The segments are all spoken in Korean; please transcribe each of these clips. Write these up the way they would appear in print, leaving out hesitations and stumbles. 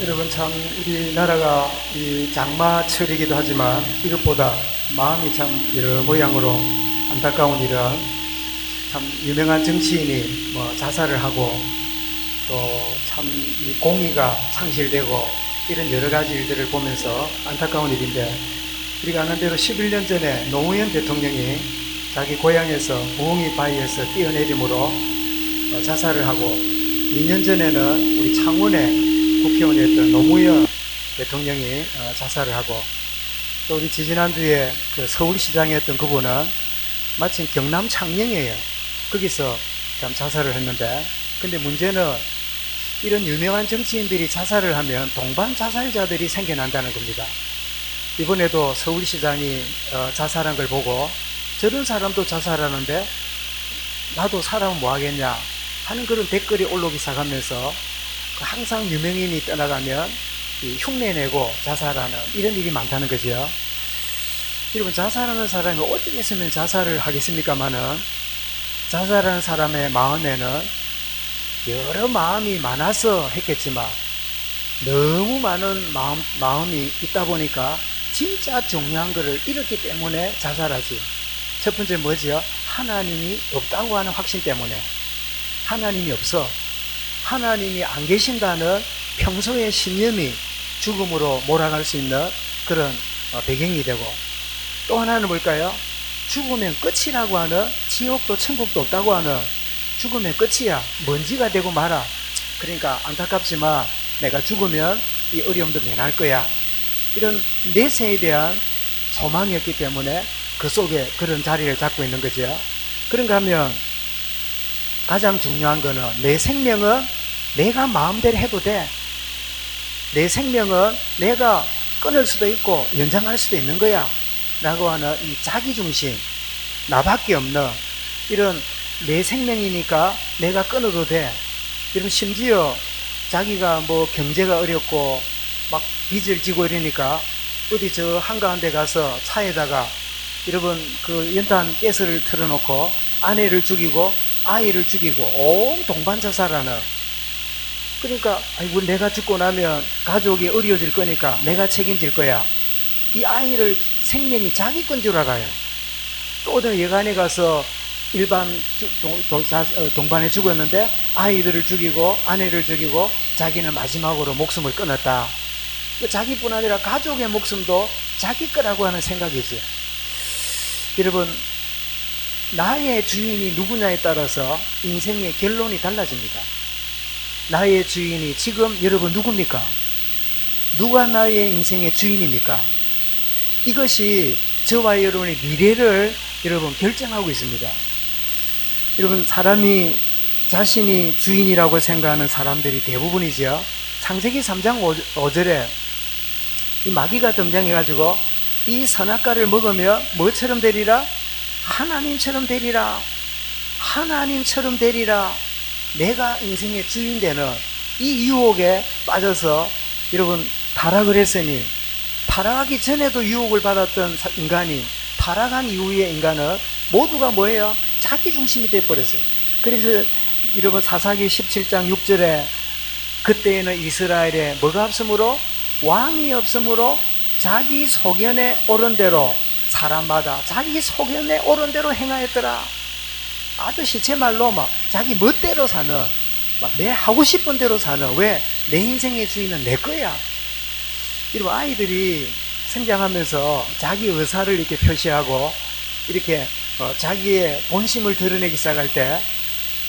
여러분, 참 우리나라가 이 장마철이기도 하지만 이것보다 마음이 참 여러 모양으로 안타까운 일은, 참 유명한 정치인이 자살을 하고 또 참 이 공의가 상실되고 이런 여러 가지 일들을 보면서 안타까운 일인데, 우리가 아는 대로 11년 전에 노무현 대통령이 자기 고향에서 부엉이 바위에서 뛰어내림으로 자살을 하고, 2년 전에는 우리 창원의 국회의원이었던 노무현 대통령이 자살을 하고, 또 우리 지지난주에 그 서울시장이었던 그분은 마침 경남 창녕이에요. 거기서 참 자살을 했는데, 근데 문제는 이런 유명한 정치인들이 자살을 하면 동반 자살자들이 생겨난다는 겁니다. 이번에도 서울시장이 자살한 걸 보고, 저런 사람도 자살하는데 나도 살아면 뭐 하겠냐 하는 그런 댓글이 올라오기 시작하면서, 항상 유명인이 떠나가면 흉내내고 자살하는 이런 일이 많다는 거죠. 여러분, 자살하는 사람이 어떻게 했으면 자살을 하겠습니까마는, 자살하는 사람의 마음에는 여러 마음이 많아서 했겠지만 너무 많은 마음이 있다 보니까 진짜 중요한 것을 잃었기 때문에 자살하지. 첫 번째 뭐지요? 하나님이 없다고 하는 확신 때문에. 하나님이 없어. 하나님이 안 계신다는 평소의 신념이 죽음으로 몰아갈 수 있는 그런 배경이 되고, 또 하나는 뭘까요? 죽으면 끝이라고 하는, 지옥도 천국도 없다고 하는, 죽으면 끝이야, 먼지가 되고 말아, 그러니까 안타깝지만 내가 죽으면 이 어려움도 면할 거야, 이런 내세에 대한 소망이었기 때문에 그 속에 그런 자리를 잡고 있는 거죠. 그런가 하면 가장 중요한 거는, 내 생명은 내가 마음대로 해도 돼. 내 생명은 내가 끊을 수도 있고 연장할 수도 있는 거야 라고 하는 이 자기중심, 나밖에 없는 이런 내 생명이니까 내가 끊어도 돼. 여러분, 심지어 자기가 경제가 어렵고 막 빚을 지고 이러니까 어디 저 한가한 데 가서 차에다가 여러분 그 연탄 가스를 틀어놓고 아내를 죽이고 아이를 죽이고 온 동반 자살하는, 그러니까 아이고 내가 죽고 나면 가족이 어려워질 거니까 내가 책임질 거야. 이 아이를 생명이 자기 건 줄 알아요. 또 어느 여관에 가서 일반 동반에 죽었는데 아이들을 죽이고 아내를 죽이고 자기는 마지막으로 목숨을 끊었다. 자기뿐 아니라 가족의 목숨도 자기 거라고 하는 생각이지. 여러분, 나의 주인이 누구냐에 따라서 인생의 결론이 달라집니다. 나의 주인이 지금 여러분 누굽니까? 누가 나의 인생의 주인입니까? 이것이 저와 여러분의 미래를 여러분 결정하고 있습니다. 여러분, 사람이 자신이 주인이라고 생각하는 사람들이 대부분이죠. 창세기 3장 5절에 이 마귀가 등장해가지고 이 선악과를 먹으면 뭐처럼 되리라? 하나님처럼 되리라. 하나님처럼 되리라. 내가 인생의 주인 되는 이 유혹에 빠져서 여러분 타락을 했으니, 타락하기 전에도 유혹을 받았던 인간이 타락한 이후의 인간은 모두가 뭐예요? 자기중심이 되어버렸어요. 그래서 여러분 사사기 17장 6절에 그때에는 이스라엘에 뭐가 없으므로? 왕이 없으므로 자기 소견에 오른 대로, 사람마다 자기 소견에 오른 대로 행하였더라. 아저씨 제 말로 막 자기 멋대로 사는, 막 내 하고 싶은 대로 사는, 왜? 내 인생의 주인은 내 거야. 이러고 아이들이 성장하면서 자기 의사를 이렇게 표시하고 이렇게 자기의 본심을 드러내기 시작할 때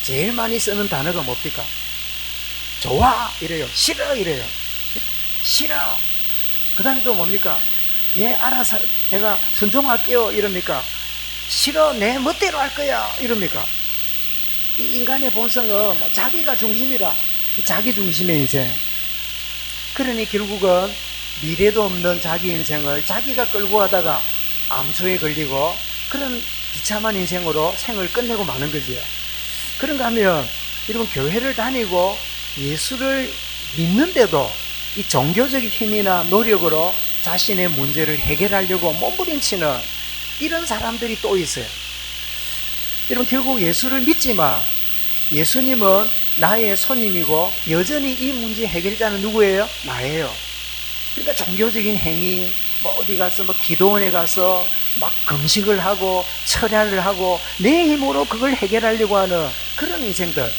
제일 많이 쓰는 단어가 뭡니까? 좋아 이래요. 싫어 이래요. 싫어. 그 다음에 또 뭡니까? 예, 알아서 내가 순종할게요 이럽니까? 싫어, 내 멋대로 할 거야 이럽니까? 이 인간의 본성은 자기가 중심이라, 자기 중심의 인생. 그러니 결국은 미래도 없는 자기 인생을 자기가 끌고 가다가 암초에 걸리고 그런 비참한 인생으로 생을 끝내고 마는 거지요. 그런가 하면 여러분, 교회를 다니고 예수를 믿는데도 이 종교적인 힘이나 노력으로 자신의 문제를 해결하려고 몸부림치는 이런 사람들이 또 있어요. 여러분, 결국 예수를 믿지만 예수님은 나의 손님이고 여전히 이 문제 해결자는 누구예요? 나예요. 그러니까 종교적인 행위, 어디 가서 기도원에 가서 막 금식을 하고 철야를 하고 내 힘으로 그걸 해결하려고 하는 그런 인생들.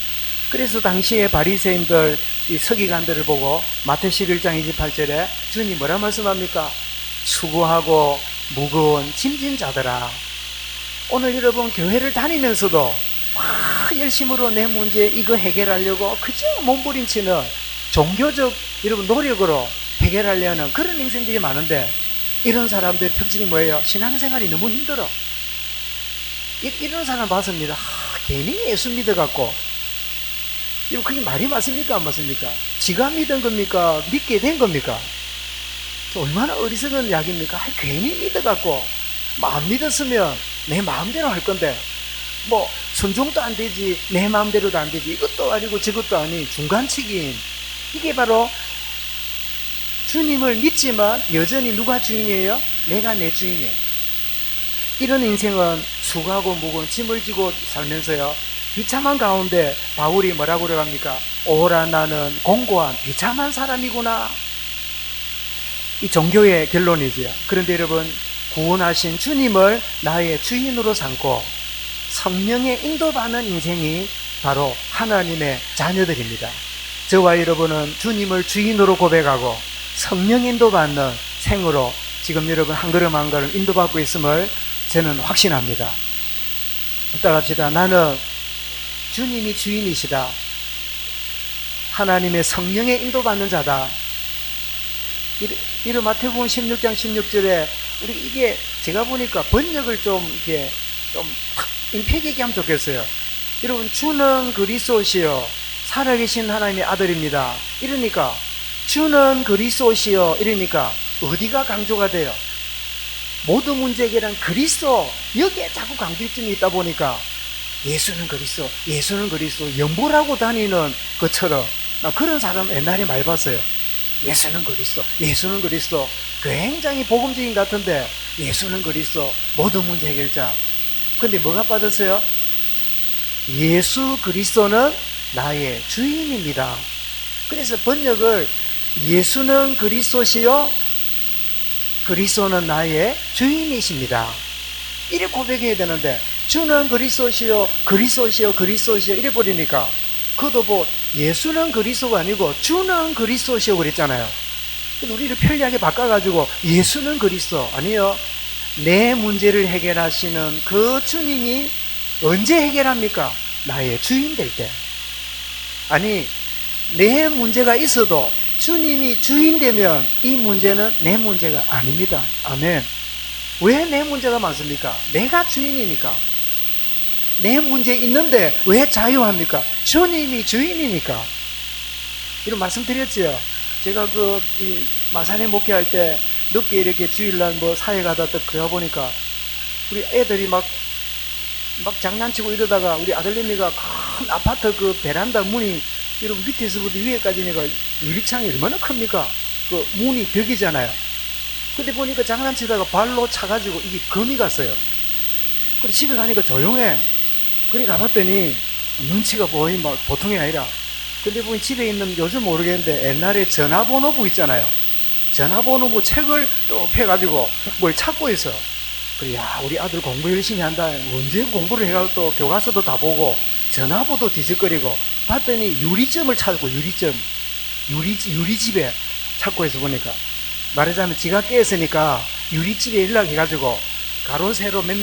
그래서 당시에 바리새인들, 이 서기관들을 보고 마태 11장 28절에 주님 뭐라 말씀합니까? 수고하고 무거운 짐진 자들아. 오늘 여러분, 교회를 다니면서도 막 열심으로 내 문제 이거 해결하려고 그저 몸부림치는 종교적 여러분 노력으로 해결하려는 그런 인생들이 많은데, 이런 사람들의 특징이 뭐예요? 신앙생활이 너무 힘들어. 이런 사람 봤습니다. 괜히 예수 믿어갖고, 이거 그게 말이 맞습니까? 안 맞습니까? 지가 믿은 겁니까? 믿게 된 겁니까? 얼마나 어리석은 이야기입니까? 괜히 믿어갖고, 안 믿었으면 내 마음대로 할 건데, 순종도 안 되지, 내 마음대로도 안 되지, 이것도 아니고 저것도 아니, 중간치기인. 이게 바로 주님을 믿지만 여전히 누가 주인이에요? 내가 내 주인이에요. 이런 인생은 수고하고 무거운 짐을 지고 살면서요, 비참한 가운데 바울이 뭐라고 그러합니까? 오라 나는 공고한 비참한 사람이구나. 이 종교의 결론이지요. 그런데 여러분, 구원하신 주님을 나의 주인으로 삼고 성령의 인도받는 인생이 바로 하나님의 자녀들입니다. 저와 여러분은 주님을 주인으로 고백하고 성령 인도받는 생으로 지금 여러분 한 걸음 한 걸음 인도받고 있음을 저는 확신합니다. 따라합시다. 나는 주님이 주인이시다. 하나님의 성령에 인도받는 자다. 이런 마태복음 16장 16절에 우리 이게 제가 보니까 번역을 좀 이렇게 좀 임팩 있게 하면 좋겠어요. 여러분, 주는 그리스도시요 살아계신 하나님의 아들입니다. 이러니까 주는 그리스도시요 이러니까 어디가 강조가 돼요? 모든 문제 해결한 그리스도, 여기에 자꾸 강조점이 있다 보니까 예수는 그리스도, 예수는 그리스도 연보라고 다니는 것처럼 나 그런 사람 옛날에 많이 봤어요. 예수는 그리스도, 예수는 그리스도. 굉장히 복음적인 것 같은데 예수는 그리스도, 모든 문제 해결자. 근데 뭐가 빠졌어요? 예수 그리스도는 나의 주인입니다. 그래서 번역을 예수는 그리스도시요 그리스도는 나의 주인이십니다. 이렇게 고백해야 되는데 주는 그리스도시요 그리스도시요 그리스도시요 이래 버리니까 그것도 예수는 그리스도가 아니고 주는 그리스도시요 그랬잖아요. 우리를 편리하게 바꿔가지고 예수는 그리스도 아니요, 내 문제를 해결하시는 그 주님이 언제 해결합니까? 나의 주인 될 때. 아니, 내 문제가 있어도 주님이 주인 되면 이 문제는 내 문제가 아닙니다. 아멘. 왜 내 문제가 많습니까? 내가 주인이니까. 내 문제 있는데 왜 자유합니까? 주님이 주인이니까. 이런 말씀 드렸지요. 제가 마산에 목회할 때 늦게 이렇게 주일날 사회 가다 그러다 보니까 우리 애들이 막 장난치고 이러다가 우리 아들내미가 큰 아파트 베란다 문이 여러분 밑에서부터 위에까지니까 유리창이 얼마나 큽니까? 문이 벽이잖아요. 근데 보니까 장난치다가 발로 차가지고 이게 금이 갔어요. 그리고 집에 가니까 조용해. 그래 가봤더니 눈치가 보통이 아니라, 근데 보니 집에 있는, 요즘 모르겠는데 옛날에 전화번호부 있잖아요. 전화번호부 책을 또 펴가지고 뭘 찾고 있어. 그래, 야, 우리 아들 공부 열심히 한다. 언제 공부를 해가지고 또 교과서도 다 보고 전화번호도 뒤적거리고 봤더니 유리점을 찾고, 유리집에 찾고 해서 보니까 말하자면 지가 깨었으니까 유리집에 연락해가지고 가로 세로 몇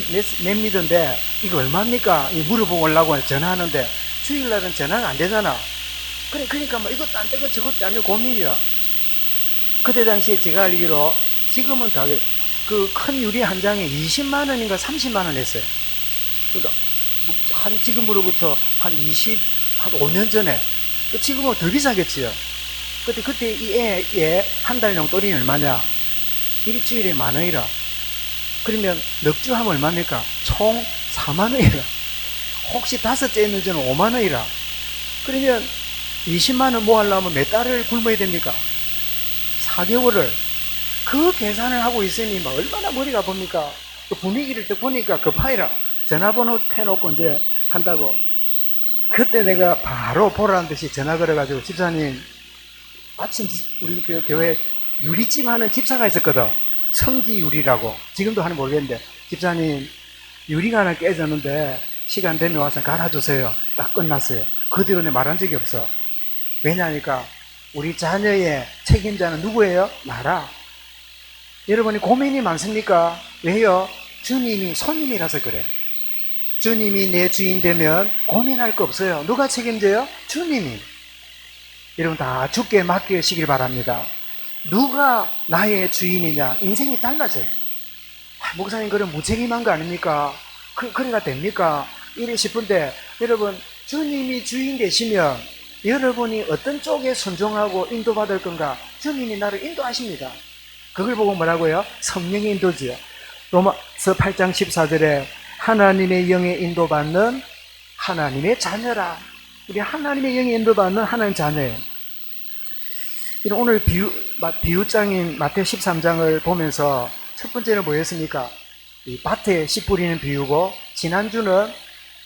미터인데 이거 얼마입니까? 물어보고 오려고 전화하는데 주일날은 전화가 안 되잖아. 그러니까 이것도 안 되고 저것도 안 되고 고민이야. 그때 당시에 제가 알기로 지금은 다 큰 유리 한 장에 20만 원인가 30만 원 했어요. 그러니까 지금으로부터 한 5년 전에, 지금은 더 비싸겠지요. 그때 이 애의 한 달 용돈이 얼마냐? 일주일에 10,000원이라. 그러면 넉 주 하면 얼마입니까? 총 40,000원이라. 혹시 5째 있는 저는 50,000원이라. 그러면 200,000원 모으려면 몇 달을 굶어야 됩니까? 4개월을. 그 계산을 하고 있으니 얼마나 머리가 아픕니까? 그 분위기를 딱 보니까 급하이라. 전화번호 해놓고 이제 한다고. 그때 내가 바로 보라는 듯이 전화 걸어가지고, 집사님, 마침 우리 그 교회 유리찜 하는 집사가 있었거든. 성지유리라고. 지금도 하는 모르겠는데, 집사님, 유리가 하나 깨졌는데 시간 되면 와서 갈아주세요. 딱 끝났어요. 그 뒤로는 말한 적이 없어. 왜냐하니까 우리 자녀의 책임자는 누구예요? 나라. 여러분이 고민이 많습니까? 왜요? 주님이 손님이라서 그래. 주님이 내 주인 되면 고민할 거 없어요. 누가 책임져요? 주님이. 여러분 다 주께 맡기시길 바랍니다. 누가 나의 주인이냐? 인생이 달라져요. 목사님 그럼 무책임한 거 아닙니까? 그래가 됩니까? 이래 싶은데, 여러분 주님이 주인 되시면 여러분이 어떤 쪽에 순종하고 인도받을 건가? 주님이 나를 인도하십니다. 그걸 보고 뭐라고요? 성령의 인도지요. 로마서 8장 14절에 하나님의 영에 인도받는 하나님의 자녀라. 우리 하나님의 영에 인도받는 하나님의 자녀예요. 오늘 비유장인 마태오 13장을 보면서 첫 번째는 뭐였습니까? 이 밭에 씨 뿌리는 비유고, 지난주는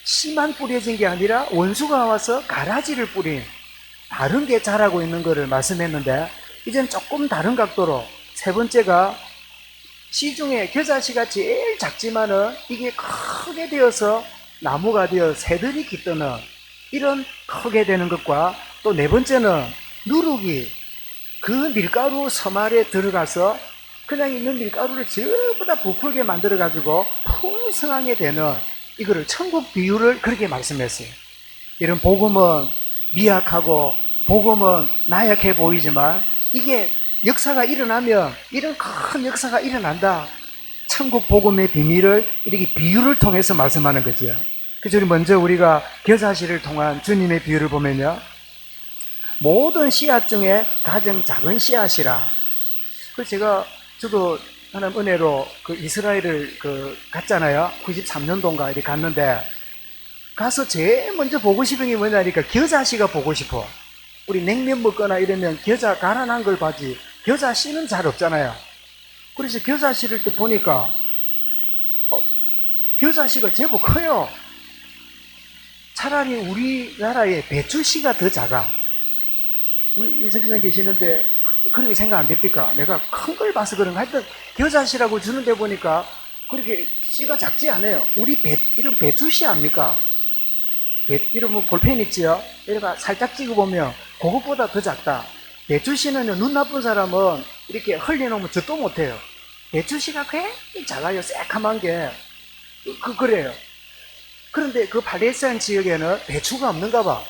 씨만 뿌려진 게 아니라 원수가 와서 가라지를 뿌린 다른 게 자라고 있는 것을 말씀했는데, 이제는 조금 다른 각도로 세 번째가 씨 중에 겨자씨가 제일 작지만은 이게 크게 되어서 나무가 되어 새들이 깃드는 이런 크게 되는 것과, 또 네 번째는 누룩이 그 밀가루 섬 안에 들어가서 그냥 있는 밀가루를 전부 다 부풀게 만들어가지고 풍성하게 되는, 이거를 천국 비유를 그렇게 말씀했어요. 이런 복음은 미약하고 복음은 나약해 보이지만 이게 역사가 일어나면 이런 큰 역사가 일어난다. 천국 복음의 비밀을 이렇게 비유를 통해서 말씀하는 거죠. 그래서 먼저 우리가 겨자씨를 통한 주님의 비유를 보면요, 모든 씨앗 중에 가장 작은 씨앗이라. 그래서 저도 하나님 은혜로 그 이스라엘을 갔잖아요. 93년도인가 이렇게 갔는데, 가서 제일 먼저 보고 싶은 게 뭐냐니까 겨자씨가 보고 싶어. 우리 냉면 먹거나 이러면 겨자 갈아난 걸 봐지 겨자씨는 잘 없잖아요. 그래서 겨자씨를 또 보니까 겨자씨가 제법 커요. 차라리 우리나라의 배추씨가 더 작아. 우리 이석기님 계시는데 그렇게 생각 안 됩니까? 내가 큰 걸 봐서 그런가? 하여튼 겨자씨라고 주는데 보니까 그렇게 씨가 작지 않아요. 우리 이런 배추씨 압니까? 이런 뭐 볼펜 있지요? 이렇게 살짝 찍어보면 그것보다 더 작다. 배추씨는 눈 나쁜 사람은 이렇게 흘려놓으면 젖도 못해요. 배추씨가 굉장히 작아요. 새카만 게. 그래요. 그런데 그 팔레스타인 지역에는 배추가 없는가 봐.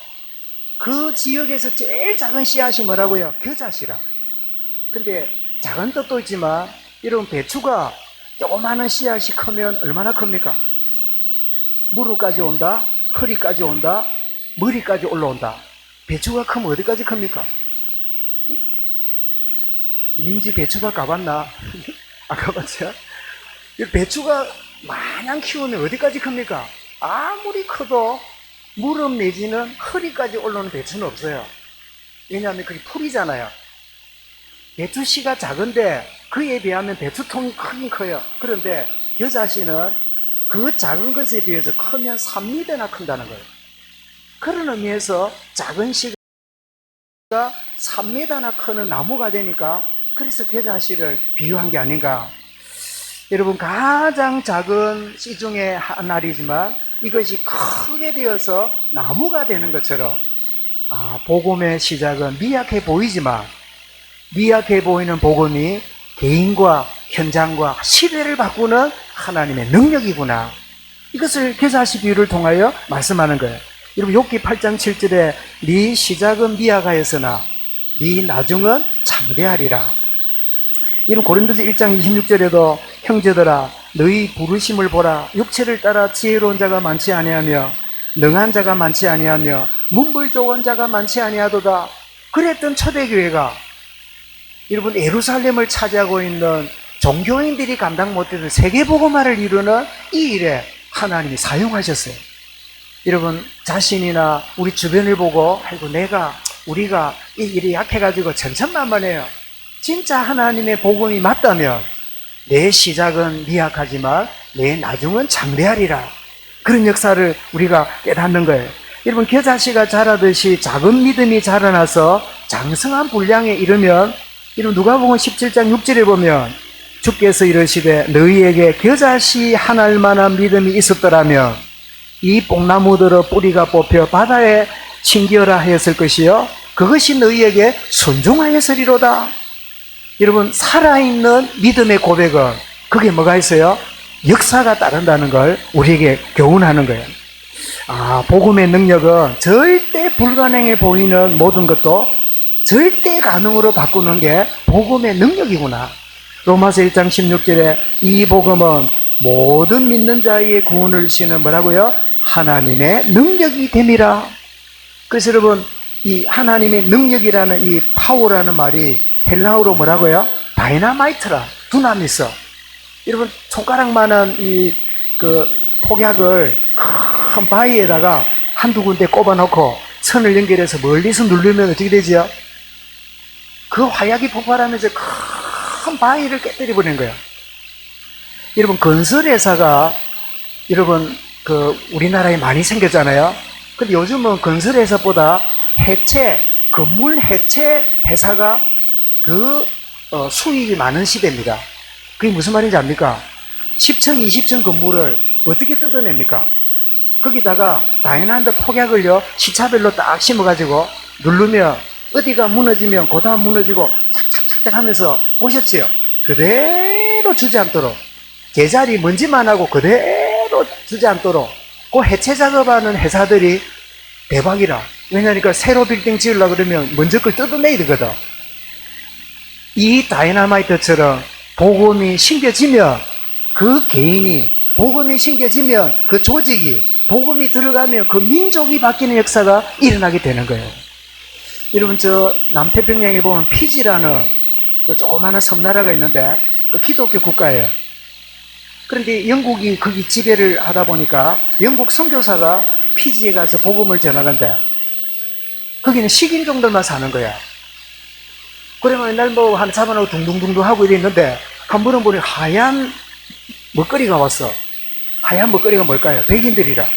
그 지역에서 제일 작은 씨앗이 뭐라고요? 겨자씨라. 근데 작은 뜻도 있지만, 이런 배추가 조그마한 씨앗이 크면 얼마나 큽니까? 무릎까지 온다, 허리까지 온다, 머리까지 올라온다. 배추가 크면 어디까지 큽니까? 민지 배추가 가봤나? 아, 가봤죠? 배추가 마냥 키우면 어디까지 큽니까? 아무리 커도 무릎 내지는 허리까지 올라오는 배추는 없어요. 왜냐하면 그게 풀이잖아요. 배추씨가 작은데 그에 비하면 배추통이 크긴 커요. 그런데 겨자씨는 그 작은 것에 비해서 크면 3m나 큰다는 거예요. 그런 의미에서 작은 씨가 3m나 크는 나무가 되니까, 그래서 겨자씨를 비유한 게 아닌가. 여러분, 가장 작은 씨 중에 하나이지만 이것이 크게 되어서 나무가 되는 것처럼, 복음의 시작은 미약해 보이지만 미약해 보이는 복음이 개인과 현장과 시대를 바꾸는 하나님의 능력이구나. 이것을 겨자씨 비유를 통하여 말씀하는 거예요. 여러분, 욥기 8장 7절에 네 시작은 미약하였으나 네 나중은 창대하리라. 이런 고린도서 1장 26절에도 형제들아 너희 부르심을 보라. 육체를 따라 지혜로운 자가 많지 아니하며 능한 자가 많지 아니하며 문벌 좋은 자가 많지 아니하도다. 그랬던 초대교회가 여러분 예루살렘을 차지하고 있는 종교인들이 감당 못했던 세계복음화를 이루는 이 일에 하나님이 사용하셨어요. 여러분 자신이나 우리 주변을 보고 아이고 우리가 이 일이 약해가지고 천천만만해요. 진짜 하나님의 복음이 맞다면 내 시작은 미약하지만 내 나중은 장대하리라. 그런 역사를 우리가 깨닫는 거예요. 여러분 겨자씨가 자라듯이 작은 믿음이 자라나서 장성한 분량에 이르면 여러분 누가복음 17장 6절에 보면 주께서 이르시되 너희에게 겨자씨 한 알만한 믿음이 있었더라면 이 뽕나무들의 뿌리가 뽑혀 바다에 심기어라 하였을 것이요 그것이 너희에게 순종하였으리로다. 여러분 살아있는 믿음의 고백은 그게 뭐가 있어요? 역사가 따른다는 걸 우리에게 교훈하는 거예요. 복음의 능력은 절대 불가능해 보이는 모든 것도 절대 가능으로 바꾸는 게 복음의 능력이구나. 로마서 1장 16절에 이 복음은 모든 믿는 자의 구원을 이시는 뭐라고요? 하나님의 능력이 됨이라. 그래서 여러분 이 하나님의 능력이라는 이 파워라는 말이 헬라어로 뭐라고요? 다이나마이트라, 두나미스. 여러분 손가락만한 그 폭약을 큰 바위에다가 한두 군데 꼽아놓고 선을 연결해서 멀리서 누르면 어떻게 되지요? 그 화약이 폭발하면서 큰 바위를 깨뜨려 버리는 거예요. 여러분 건설회사가 여러분 우리나라에 많이 생겼잖아요. 근데 요즘은 건설회사보다 건물 해체 회사가 더 수익이 많은 시대입니다. 그게 무슨 말인지 압니까? 10층, 20층 건물을 어떻게 뜯어냅니까? 거기다가 다이나마이트 폭약을요 시차별로 딱 심어가지고 누르면 어디가 무너지면 그 다음 무너지고 착착착착 하면서 보셨지요? 그대로 주저앉도록 제자리 먼지만 하고 그대로 주저앉도록 그 해체 작업하는 회사들이 대박이라. 왜냐니까 새로 빌딩 지으려고 그러면 먼저 걸 뜯어내야 되거든. 이 다이나마이트처럼 복음이 심겨지면 그 개인이, 복음이 심겨지면 그 조직이, 복음이 들어가면 그 민족이 바뀌는 역사가 일어나게 되는 거예요. 여러분 저 남태평양에 보면 피지라는 그 조그마한 섬나라가 있는데 그 기독교 국가예요. 그런데 영국이 거기 지배를 하다 보니까 영국 선교사가 피지에 가서 복음을 전하는데 거기는 식인종들만 사는 거야. 그러면 옛날 한 잡아놓고 둥둥둥둥 하고 이랬는데 한 번은 보니 하얀 먹거리가 왔어. 하얀 먹거리가 뭘까요? 백인들이라.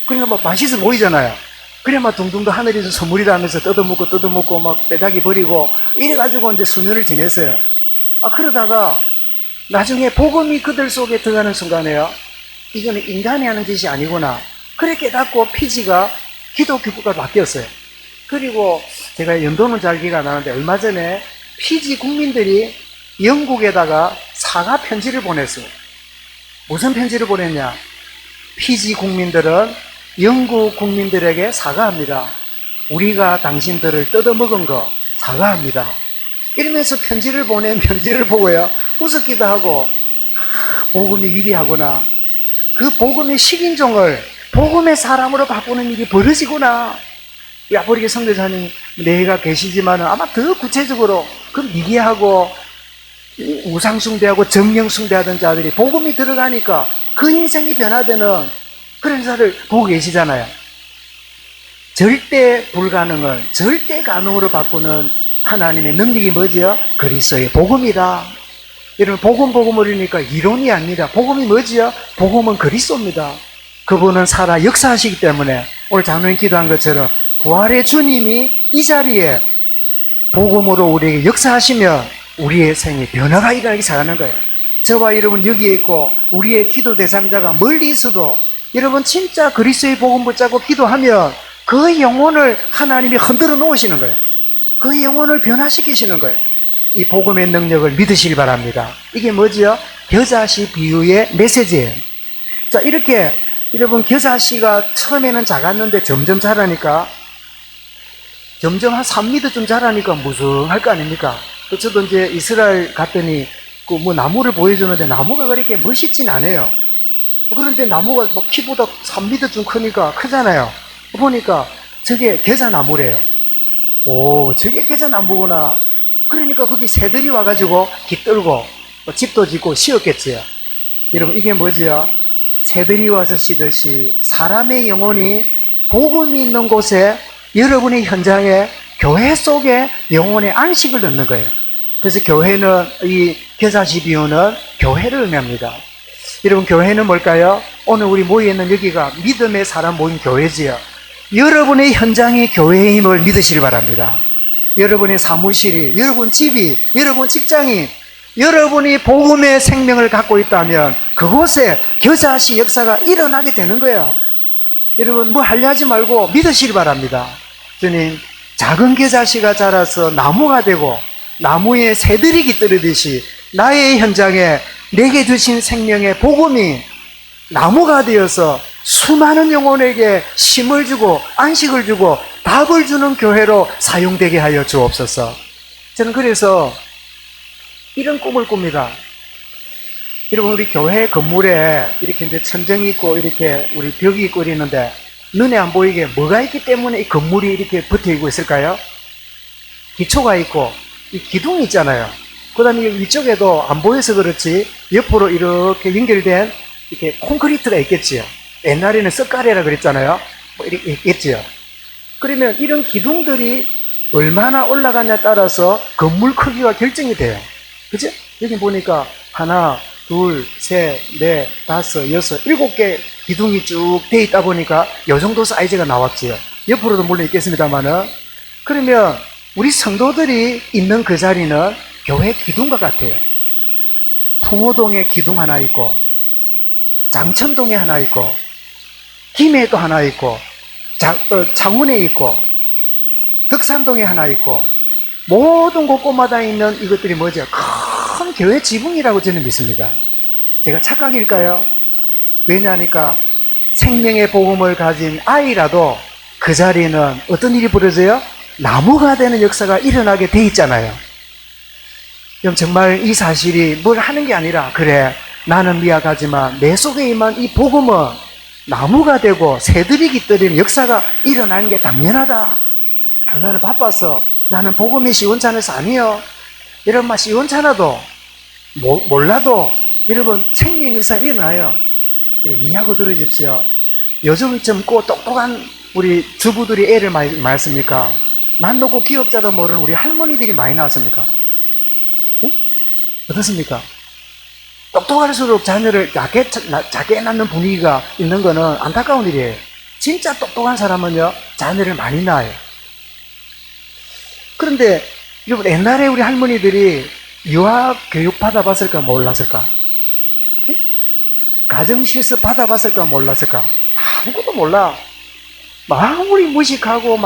그러니까 맛있어 보이잖아요. 그래 둥둥둥 하늘에서 선물이라 하면서 뜯어먹고 막 빼닥이 버리고 이래가지고 이제 수년을 지냈어요. 그러다가 나중에 복음이 그들 속에 들어가는 순간에요. 이거는 인간이 하는 짓이 아니구나. 그래 깨닫고 피지가 기독교 국가로 바뀌었어요. 그리고 제가 연도는 잘 기가 나는데 얼마 전에 피지 국민들이 영국에다가 사과 편지를 보냈어요. 무슨 편지를 보냈냐? 피지 국민들은 영국 국민들에게 사과합니다. 우리가 당신들을 뜯어먹은 거 사과합니다. 이러면서 편지를 보낸 편지를 보고요. 웃었기도 하고, 복음이 위대하구나. 그 복음의 식인종을 복음의 사람으로 바꾸는 일이 벌어지구나. 야보리게 선교사님 내가 계시지만 아마 더 구체적으로 그 미개하고 우상숭배하고 정령숭배하던 자들이 복음이 들어가니까 그 인생이 변화되는 그런 자를 보고 계시잖아요. 절대 불가능을 절대 가능으로 바꾸는 하나님의 능력이 뭐지요? 그리스도의 복음이다. 여러분 복음이니까 이론이 아니라 복음이 뭐지요? 복음은 그리스도입니다. 그분은 살아 역사하시기 때문에 오늘 장로님 기도한 것처럼 부활의 주님이 이 자리에 복음으로 우리에게 역사하시면 우리의 생에 변화가 일어나기 시작하는 거예요. 저와 여러분 여기에 있고 우리의 기도 대상자가 멀리 있어도 여러분 진짜 그리스도의 복음 붙잡고 기도하면 그 영혼을 하나님이 흔들어 놓으시는 거예요. 그 영혼을 변화시키시는 거예요. 이 복음의 능력을 믿으시기 바랍니다. 이게 뭐지요? 겨자씨 비유의 메시지예요. 자, 이렇게 여러분 겨자씨가 처음에는 작았는데 점점 자라니까 점점 한 3m쯤 자라니까 무성할 거 아닙니까? 저도 이제 이스라엘 갔더니 그 나무를 보여주는데 나무가 그렇게 멋있진 않아요. 그런데 나무가 뭐 키보다 3m쯤 크니까 크잖아요. 보니까 저게 겨자나무래요. 오, 저게 겨자나무구나. 그러니까 거기 새들이 와가지고 깃들고 집도 짓고 씌었겠지요. 여러분, 이게 뭐지요? 새들이 와서 씌듯이 사람의 영혼이 복음이 있는 곳에, 여러분의 현장에, 교회 속에 영혼의 안식을 넣는 거예요. 그래서 교회는, 이 겨자씨 비유는 교회를 의미합니다. 여러분, 교회는 뭘까요? 오늘 우리 모여있는 여기가 믿음의 사람 모인 교회지요. 여러분의 현장이 교회임을 믿으시기 바랍니다. 여러분의 사무실이, 여러분 집이, 여러분 직장이, 여러분이 복음의 생명을 갖고 있다면 그곳에 겨자씨 역사가 일어나게 되는 거예요. 여러분, 뭐 하려 하지 말고 믿으시기 바랍니다. 주님, 작은 겨자씨가 자라서 나무가 되고 나무에 새들이 깃들듯이 나의 현장에 내게 주신 생명의 복음이 나무가 되어서 수많은 영혼에게 힘을 주고 안식을 주고 답을 주는 교회로 사용되게 하여 주옵소서. 저는 그래서 이런 꿈을 꿉니다. 여러분, 우리 교회 건물에 이렇게 이제 천정이 있고 이렇게 우리 벽이 있고 이러는데 눈에 안 보이게 뭐가 있기 때문에 이 건물이 이렇게 붙어 있고 있을까요? 기초가 있고 이 기둥이 있잖아요. 그 다음에 위쪽에도 안 보여서 그렇지 옆으로 이렇게 연결된 이렇게 콘크리트가 있겠지요. 옛날에는 썩가래라 그랬잖아요. 뭐 이렇게 있겠지요. 그러면 이런 기둥들이 얼마나 올라가냐에 따라서 건물 크기가 결정이 돼요. 그죠? 여기 보니까 하나, 둘, 셋, 넷, 다섯, 여섯, 7개 기둥이 쭉 돼 있다 보니까 이 정도 사이즈가 나왔지요. 옆으로도 물론 있겠습니다만은. 그러면 우리 성도들이 있는 그 자리는 교회 기둥과 같아요. 통호동에 기둥 하나 있고, 장천동에 하나 있고, 김해에도 하나 있고, 창원에 있고, 덕산동에 하나 있고, 모든 곳곳마다 있는 이것들이 뭐죠? 큰 교회 지붕이라고 저는 믿습니다. 제가 착각일까요? 왜냐하니까 생명의 복음을 가진 아이라도 그 자리에는 어떤 일이 벌어져요? 나무가 되는 역사가 일어나게 돼 있잖아요. 그럼 정말 이 사실이 뭘 하는 게 아니라, 그래, 나는 미약하지만 내 속에 임한 이 복음은 나무가 되고 새들이 깃들이는 역사가 일어나는 게 당연하다. 나는 바빠서, 나는 복음이 시원찮아서 아니요. 여러분, 막 시원찮아도 몰라도 여러분 생명 역사 일어나요. 이해하고 들으십시오. 요즘 좀 똑똑한 우리 주부들이 애를 많이 낳습니까? 난 놓고 기억자도 모르는 우리 할머니들이 많이 낳았습니까? 네? 어떻습니까? 똑똑할수록 자녀를 작게 낳는 분위기가 있는 거는 안타까운 일이에요. 진짜 똑똑한 사람은요, 자녀를 많이 낳아요. 그런데 여러분, 옛날에 우리 할머니들이 유아 교육 받아봤을까 몰랐을까? 네? 가정실습 받아봤을까 몰랐을까? 아무것도 몰라. 아무리 무식하고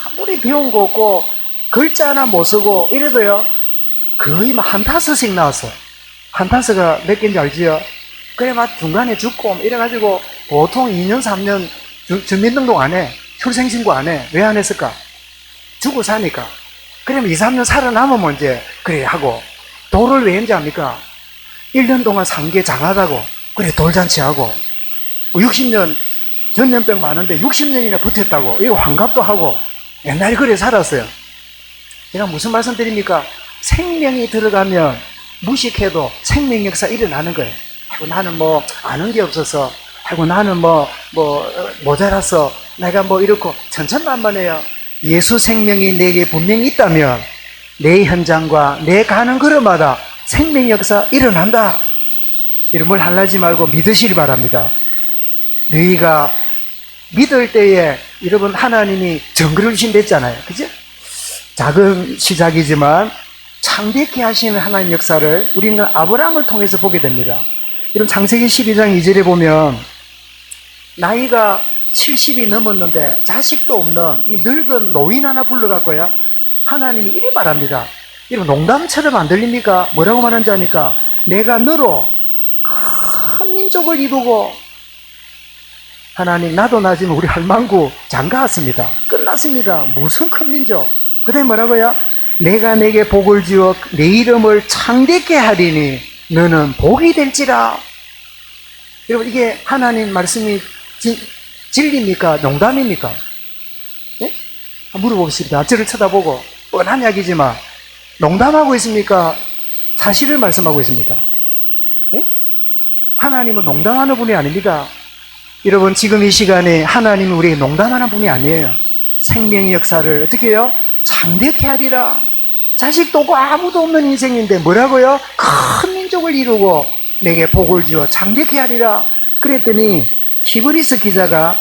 아무리 배운 거 없고 글자 하나 못 쓰고 이래도요, 거의 한타서씩 나왔어. 한타서가 몇 개인지 알지요? 그래 중간에 죽고 이래가지고 보통 2년 3년 주민등록 안 해. 출생신고 안 해. 왜 안 했을까? 죽고 사니까. 그러면 2, 3년 살아남으면 이제 그래 하고, 돌을 왜 했는지 압니까? 1년 동안 산 게 장하다고. 그래 돌잔치하고, 60년 전염병 많은데 60년이나 버텼다고. 이거 환갑도 하고. 옛날에 그래 살았어요. 제가 무슨 말씀 드립니까? 생명이 들어가면 무식해도 생명 역사 일어나는 거예요. 아이고, 나는 뭐 아는 게 없어서, 아이고, 나는 모자라서 내가 이렇고 천천만만해요. 예수 생명이 내게 분명히 있다면 내 현장과 내 가는 걸음마다 생명 역사 일어난다. 이런 걸 하려지 말고 믿으시기 바랍니다. 너희가 믿을 때에 여러분 하나님이 정글을 신댔잖아요. 그죠? 작은 시작이지만 창대케 하시는 하나님 역사를 우리는 아브라함을 통해서 보게 됩니다. 여러분, 창세기 12장 2절에 보면 나이가 70이 넘었는데 자식도 없는 이 늙은 노인 하나 불러갖고요, 하나님이 이리 말합니다. 여러분, 농담처럼 안 들립니까? 뭐라고 말하는지 아니까, 내가 너로 큰 민족을 이루고, 하나님, 나도 나지만 우리 할망구 장가왔습니다. 끝났습니다. 무슨 큰 민족? 그 다음에 뭐라고요? 내가 내게 복을 지어 내 이름을 창대케 하리니 너는 복이 될지라. 여러분, 이게 하나님 말씀이 진리입니까? 농담입니까? 예? 물어보겠습니다. 저를 쳐다보고. 뻔한 이야기지만, 농담하고 있습니까? 사실을 말씀하고 있습니까? 예? 하나님은 농담하는 분이 아닙니다. 여러분, 지금 이 시간에 하나님은 우리에게 농담하는 분이 아니에요. 생명의 역사를 어떻게 해요? 장대케 하리라. 자식도 없고 아무도 없는 인생인데 뭐라고요? 큰 민족을 이루고 내게 복을 주어 장대케 하리라. 그랬더니 히브리서 기자가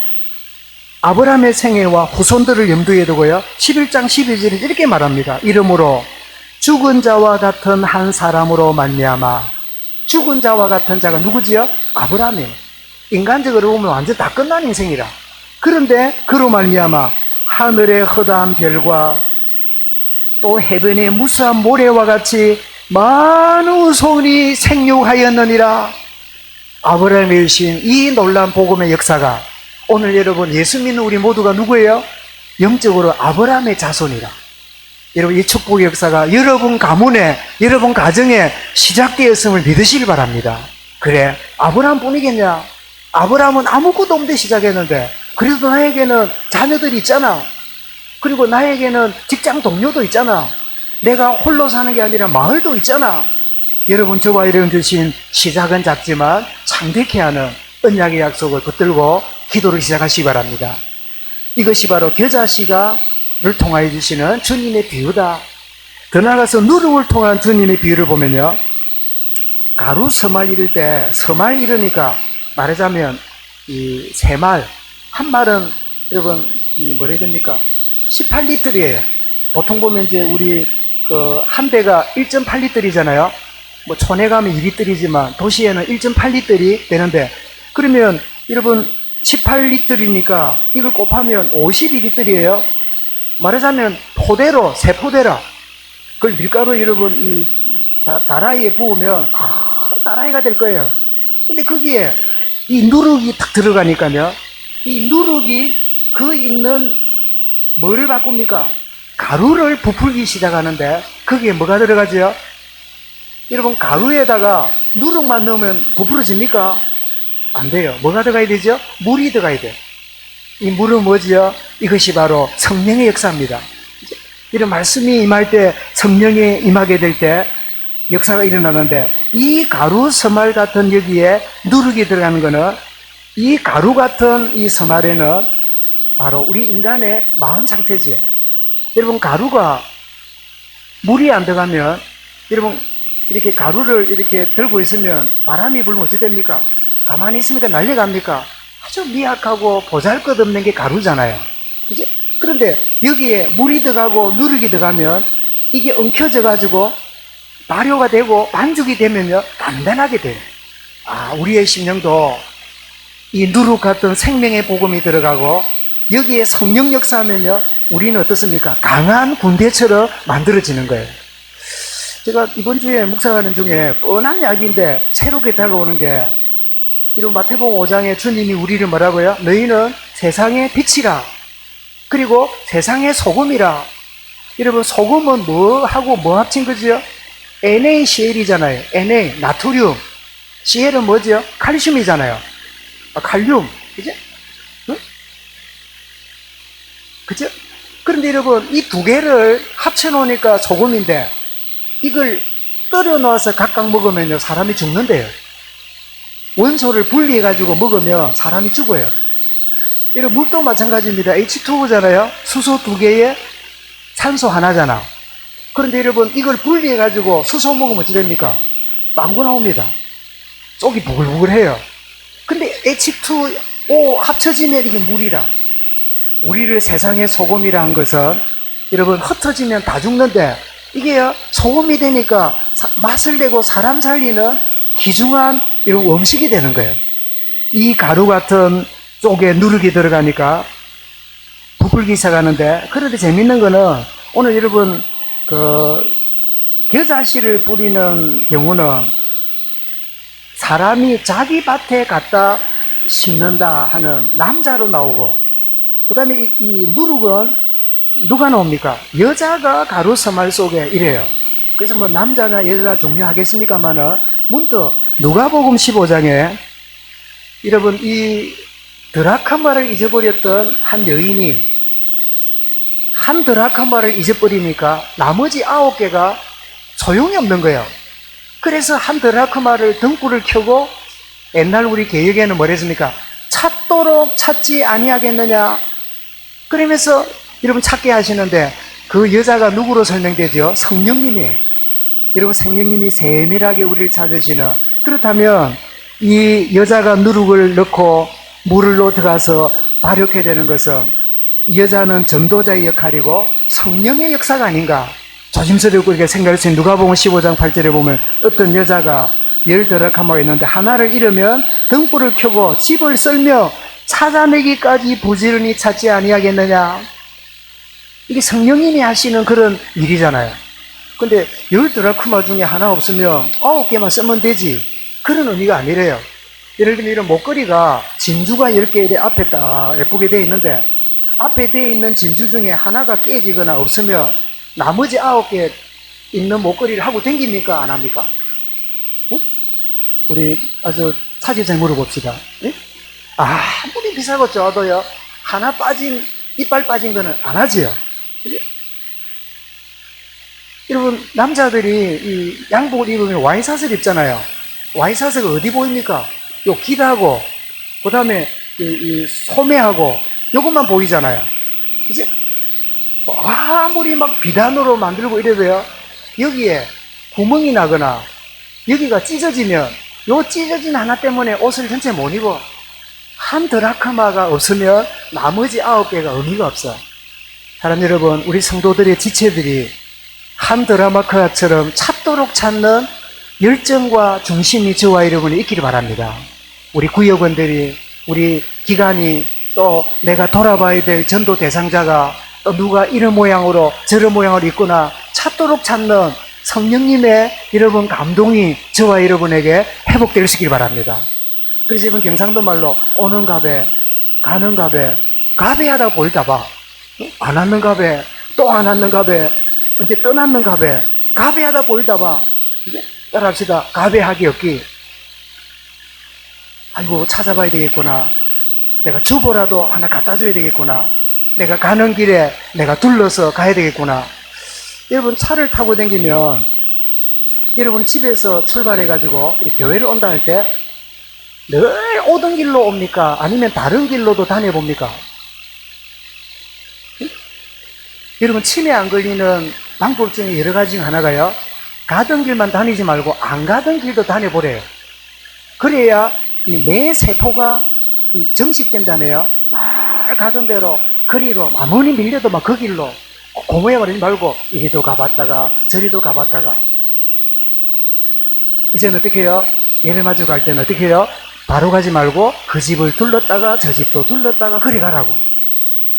아브라함의 생애와 후손들을 염두에 두고요, 11장 12절에 이렇게 말합니다. 이러므로 죽은 자와 같은 한 사람으로 말미암아. 죽은 자와 같은 자가 누구지요? 아브라함이에요. 인간적으로 보면 완전 다 끝난 인생이라. 그런데 그로 말미암아 하늘의 허다한 별과 또 해변의 무수한 모래와 같이 많은 소원이 생육하였느니라. 아브라함의 일신 이 놀라운 복음의 역사가 오늘 여러분 예수 믿는 우리 모두가 누구예요? 영적으로 아브라함의 자손이라. 여러분, 이 축복의 역사가 여러분 가문에, 여러분 가정에 시작되었음을 믿으시길 바랍니다. 그래, 아브라함 뿐이겠냐? 아브라함은 아무것도 없는데 시작했는데, 그래도 나에게는 자녀들이 있잖아. 그리고 나에게는 직장 동료도 있잖아. 내가 홀로 사는 게 아니라 마을도 있잖아. 여러분, 저와 여러분 주신 시작은 작지만 창대케 하는 언약의 약속을 붙들고 기도를 시작하시기 바랍니다. 이것이 바로 겨자씨가를 통하여 주시는 주님의 비유다. 더 나아가서 누룩을 통한 주님의 비유를 보면요, 가루 서말 이를 때, 서말 이르니까 말하자면 이 세 말, 한 말은 여러분 이 뭐라 해야 됩니까? 18리터이에요. 보통 보면 이제 우리 그 한 대가 1.8리터이잖아요. 뭐 촌에 가면 2리터이지만 도시에는 1.8리터이 되는데, 그러면 여러분 18리터이니까 이걸 곱하면 52리터이에요. 말하자면 포대로, 세 포대라. 그걸 밀가루 여러분 이 다라이에 부으면 큰 다라이가 될 거예요. 근데 거기에 이 누룩이 딱 들어가니까요, 이 누룩이 그 있는 뭐를 바꿉니까? 가루를 부풀기 시작하는데 거기에 뭐가 들어가죠? 여러분, 가루에다가 누룩만 넣으면 부풀어집니까? 안 돼요. 뭐가 들어가야 되죠? 물이 들어가야 돼요. 이 물은 뭐지요? 이것이 바로 성령의 역사입니다. 이런 말씀이 임할 때, 성령이 임하게 될 때 역사가 일어나는데, 이 가루 서말 같은 여기에 누룩이 들어가는 것은, 이 가루 같은 이 서말에는 바로 우리 인간의 마음 상태지요. 여러분, 가루가 물이 안 들어가면, 여러분 이렇게 가루를 이렇게 들고 있으면 바람이 불면 어찌 됩니까? 가만히 있으니까 난리 갑니까? 아주 미약하고 보잘것없는 게 가루잖아요. 그죠? 그런데 여기에 물이 들어가고 누룩이 들어가면 이게 엉켜져 가지고 발효가 되고 반죽이 되면요, 단단하게 돼요. 아, 우리의 심령도 이 누룩 같은 생명의 복음이 들어가고 여기에 성령 역사하면요, 우리는 어떻습니까? 강한 군대처럼 만들어지는 거예요. 제가 이번 주에 묵상하는 중에 뻔한 이야기인데 새롭게 다가오는 게, 이런 마태복음 5장에 주님이 우리를 뭐라고요? 너희는 세상의 빛이라. 그리고 세상의 소금이라. 여러분, 소금은 뭐하고 뭐 합친 거죠? NaCl이잖아요. Na, 나트륨. Cl은 뭐죠? 칼슘이잖아요. 칼륨. 그죠? 응? 그죠? 그런데 여러분, 이 두 개를 합쳐놓으니까 소금인데, 이걸 떨어 놓아서 각각 먹으면요, 사람이 죽는데요. 원소를 분리해가지고 먹으면 사람이 죽어요. 이런 물도 마찬가지입니다. H2O잖아요. 수소 두 개에 산소 하나잖아. 그런데 여러분, 이걸 분리해가지고 수소 먹으면 어찌 됩니까? 빵구 나옵니다. 속이 부글부글해요. 근데 H2O 합쳐지면 이게 물이라. 우리를 세상의 소금이라 한 것은, 여러분, 흩어지면 다 죽는데, 이게요, 소금이 되니까 맛을 내고 사람 살리는 귀중한 이런 음식이 되는 거예요. 이 가루 같은 쪽에 누룩이 들어가니까 부풀기 시작하는데, 그런데 재밌는 거는, 오늘 여러분 겨자씨를 뿌리는 경우는 사람이 자기 밭에 갖다 심는다 하는 남자로 나오고, 그 다음에 이 누룩은 누가 나옵니까? 여자가 가루 서말 속에 이래요. 그래서 뭐 남자나 여자 중요하겠습니까만은, 문득 누가복음 15장에 여러분, 이 드라크마를 잊어버렸던 한 여인이 한 드라크마를 잊어버리니까 나머지 9개가 소용이 없는 거예요. 그래서 한 드라크마를 등불을 켜고 옛날 우리 개혁에는 뭐랬습니까? 찾도록 찾지 아니하겠느냐. 그러면서 여러분 찾게 하시는데 그 여자가 누구로 설명되죠? 성령님이에요. 여러분, 성령님이 세밀하게 우리를 찾으시는. 그렇다면 이 여자가 누룩을 넣고 물로 들어가서 발효케 되는 것은 이 여자는 전도자의 역할이고 성령의 역사가 아닌가 조심스럽고 이렇게 생각했어요. 누가복음 15장 8절에 보면 어떤 여자가 10드라크마가 있는데 하나를 잃으면 등불을 켜고 집을 썰며 찾아내기까지 부지런히 찾지 아니하겠느냐. 이게 성령님이 하시는 그런 일이잖아요. 근데 10드라크마 중에 하나 없으면 9개만 쓰면 되지, 그런 의미가 아니래요. 예를 들면 이런 목걸이가 진주가 10개 이렇게 앞에 딱 예쁘게 되어 있는데 앞에 되어 있는 진주 중에 하나가 깨지거나 없으면 나머지 9개 있는 목걸이를 하고 다닙니까? 안 합니까? 네? 우리 아주 차집생 물어봅시다. 네? 아무리 비싸고 쪄도요, 하나 빠진, 이빨 빠진 거는 안 하지요. 그죠? 여러분, 남자들이 이 양복을 입으면 와이샷을 입잖아요. 와이샷은 어디 보입니까? 요 기다하고, 그 다음에 이 소매하고, 요것만 보이잖아요. 그죠? 아무리 막 비단으로 만들고 이래도요, 여기에 구멍이 나거나, 여기가 찢어지면, 요 찢어진 하나 때문에 옷을 전체 못 입어. 한 드라크마가 없으면 나머지 9개가 의미가 없어. 사랑 여러분, 우리 성도들의 지체들이 한 드라마카처럼 찾도록 찾는 열정과 중심이 저와 여러분이 있기를 바랍니다. 우리 구역원들이, 우리 기관이, 또 내가 돌아봐야 될 전도 대상자가 또 누가 이런 모양으로 저런 모양으로 있구나 찾도록 찾는 성령님의 여러분 감동이 저와 여러분에게 회복될 수 있기를 바랍니다. 그래서 이번 경상도 말로 오는 갑에 가는 갑에 갑에하다가 보일까 봐 안 왔는 갑에 또 안 왔는 갑에 이제 떠났는 갑에 갑에하다 보일까 봐 이제 따라합시다. 갑에하기 없기. 아이고, 찾아봐야 되겠구나. 내가 주보라도 하나 갖다 줘야 되겠구나. 내가 가는 길에 내가 둘러서 가야 되겠구나. 여러분, 차를 타고 다니면 여러분 집에서 출발해가지고 이렇게 교회를 온다 할 때 늘 오던 길로 옵니까? 아니면 다른 길로도 다녀봅니까? 응? 여러분, 치매 안 걸리는 방법 중에 여러 가지 중 하나가요, 가던 길만 다니지 말고 안 가던 길도 다녀보래요. 그래야 이 뇌 세포가 정식된다네요. 막 가던 대로 거리로 마무리 밀려도 막 그 길로 고모야 버리지 말고 이리도 가봤다가 저리도 가봤다가. 이제는 어떻게 해요? 예배 마주 갈 때는 어떻게 해요? 바로 가지 말고 그 집을 둘렀다가 저 집도 둘렀다가 그리 가라고.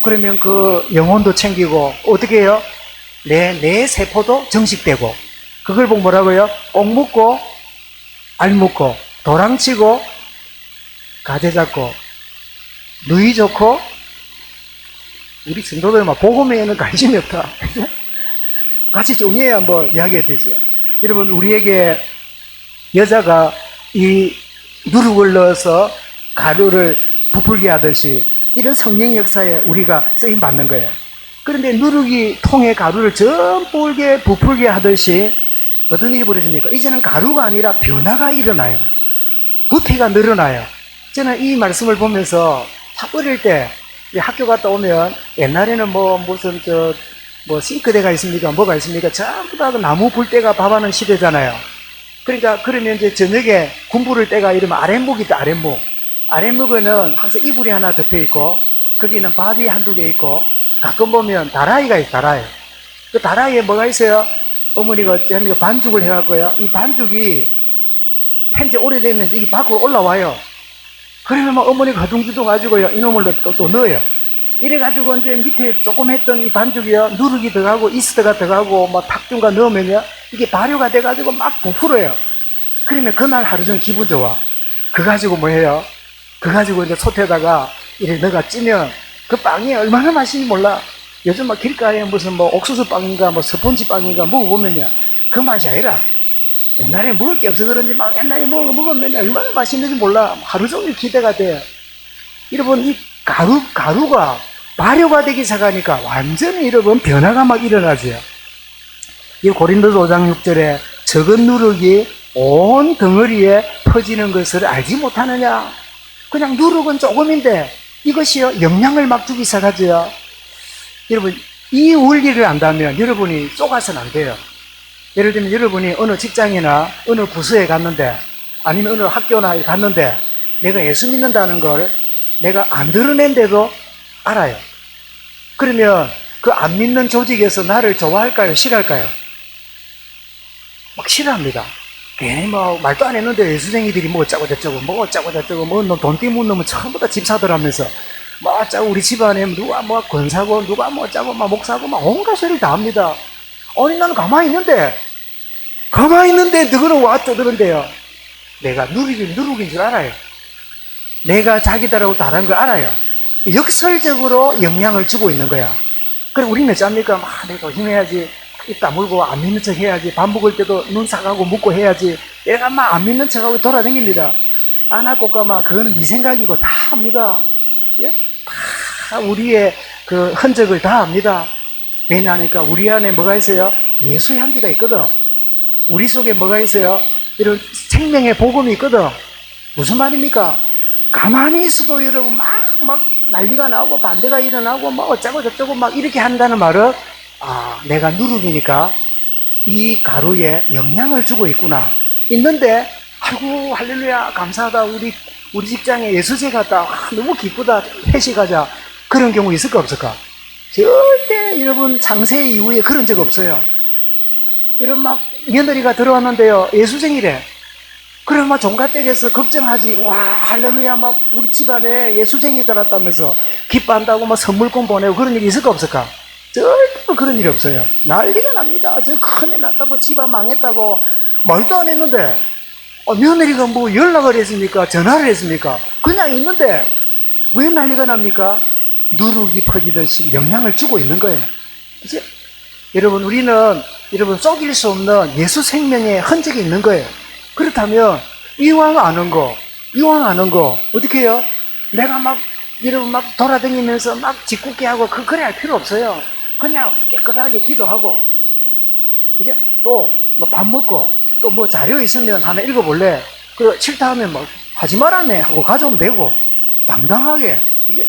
그러면 그 영혼도 챙기고 어떻게 해요? 내 세포도 정식되고. 그걸 보고 뭐라고요? 꼭 묻고 알 묻고 도랑치고 가재 잡고 누이 좋고. 우리 성도들 막 복음에는 관심이 없다. 같이 정해야 뭐 이야기해야 되지. 여러분, 우리에게 여자가 이 누룩을 넣어서 가루를 부풀게 하듯이 이런 성령 역사에 우리가 쓰임 받는 거예요. 그런데 누룩이 통에 가루를 전부 부풀게 하듯이 어떤 일이 벌어집니까? 이제는 가루가 아니라 변화가 일어나요. 부피가 늘어나요. 저는 이 말씀을 보면서 어릴 때 학교 갔다 오면 옛날에는 무슨 싱크대가 있습니까? 뭐가 있습니까? 전부 다 나무 불때가 밥하는 시대잖아요. 그러니까 그러면 이제 저녁에 군부를 때가 이러면 아랫목이 있다. 아랫목에는 항상 이불이 하나 덮여 있고 거기는 밥이 한두 개 있고 가끔 보면 다라이가 있어요. 다라이. 그 다라이에 뭐가 있어요? 어머니가 반죽을 해갖고요. 이 반죽이 현재 오래됐는데 이게 밖으로 올라와요. 그러면 막 어머니가 허둥지둥 가지고요, 이놈을 또 넣어요. 이래가지고 이제 밑에 조금 했던 이 반죽이요, 누룩이 들어가고 이스트가 들어가고 막 탁중가 넣으면요, 이게 발효가 돼가지고 막 부풀어요. 그러면 그날 하루 종일 기분 좋아. 그 가지고 뭐 해요? 그 가지고 이제 솥에다가 이래 넣어가 찌면 그 빵이 얼마나 맛있는지 몰라. 요즘 막 길가에 무슨 옥수수 빵인가 스폰지 빵인가 먹어보면요, 그 맛이 아니라 옛날에 먹을 게 없어서 그런지 막 옛날에 먹으면 얼마나 맛있는지 몰라. 하루 종일 기대가 돼. 여러분, 이 가루가 발효가 되기 시작하니까 완전히 여러분 변화가 막 일어나죠. 이 고린도서 5장 6절에 적은 누룩이 온 덩어리에 퍼지는 것을 알지 못하느냐. 그냥 누룩은 조금인데 이것이요 영향을 막 주기 시작하죠. 여러분, 이 원리를 안다면 여러분이 쏘가서는 안 돼요. 예를 들면 여러분이 어느 직장이나 어느 부서에 갔는데, 아니면 어느 학교나 갔는데 내가 예수 믿는다는 걸 내가 안 드러낸데도 알아요. 그러면 그 안 믿는 조직에서 나를 좋아할까요? 싫어할까요? 막 싫어합니다. 괜히 뭐 말도 안 했는데 예수쟁이들이 뭐 어쩌고 저쩌고 뭐 돈 띠문 놈은 처음부 다 집 사들하면서 뭐 어쩌고 우리 집안에 누가 뭐 권사고 누가 뭐 어쩌고 막 목사고 막 온갖 소리를 다 합니다. 아니 나는 가만히 있는데 너는 와 떠드는데요. 내가 누룩인 줄 알아요. 내가 자기들하고 다른 걸 알아요. 역설적으로 영향을 주고 있는 거야. 그럼 우리는 어쩝니까? 막 내가 힘해야지, 입 다물고 안 믿는 척 해야지, 밥 먹을 때도 눈 사가고 묻고 해야지. 얘가 막 안 믿는 척하고 돌아다닙니다. 안 할 것과 막 그거는 네 생각이고 다 합니다. 예? 다 우리의 그 흔적을 다 합니다. 왜냐하니까 우리 안에 뭐가 있어요? 예수의 향기가 있거든. 우리 속에 뭐가 있어요? 이런 생명의 복음이 있거든. 무슨 말입니까? 가만히 있어도 여러분 막 난리가 나고 반대가 일어나고 뭐 어쩌고 저쩌고 막 이렇게 한다는 말은, 아, 내가 누룩이니까 이 가루에 영향을 주고 있구나. 있는데, 아이고, 할렐루야, 감사하다. 우리 직장에 예수제 갔다. 아, 너무 기쁘다. 회식하자. 그런 경우 있을까, 없을까? 절대 여러분 창세 이후에 그런 적 없어요. 여러분 막 며느리가 들어왔는데요. 예수쟁이래. 그럼 막 종갓댁에서 걱정하지. 와, 할렐루야, 막 우리 집안에 예수쟁이 들었다면서 기뻐한다고 막 선물권 보내고 그런 일이 있을까, 없을까? 절대로 그런 일이 없어요. 난리가 납니다. 저 큰애 났다고 집안 망했다고 말도 안 했는데, 며느리가 뭐 연락을 했습니까? 전화를 했습니까? 그냥 있는데 왜 난리가 납니까? 누룩이 퍼지듯이 영향을 주고 있는 거예요. 그치? 여러분, 우리는 여러분 속일 수 없는 예수 생명의 흔적이 있는 거예요. 그렇다면 이왕 아는 거 어떻게 해요? 내가 막 여러분 막 돌아다니면서 막 짓궂게 하고 그래 할 필요 없어요. 그냥 깨끗하게 기도하고, 그죠? 또 뭐 밥 먹고 또 뭐 자료 있으면 하나 읽어볼래? 그 싫다 하면 뭐 하지 말라네 하고 가져오면 되고, 당당하게. 그죠?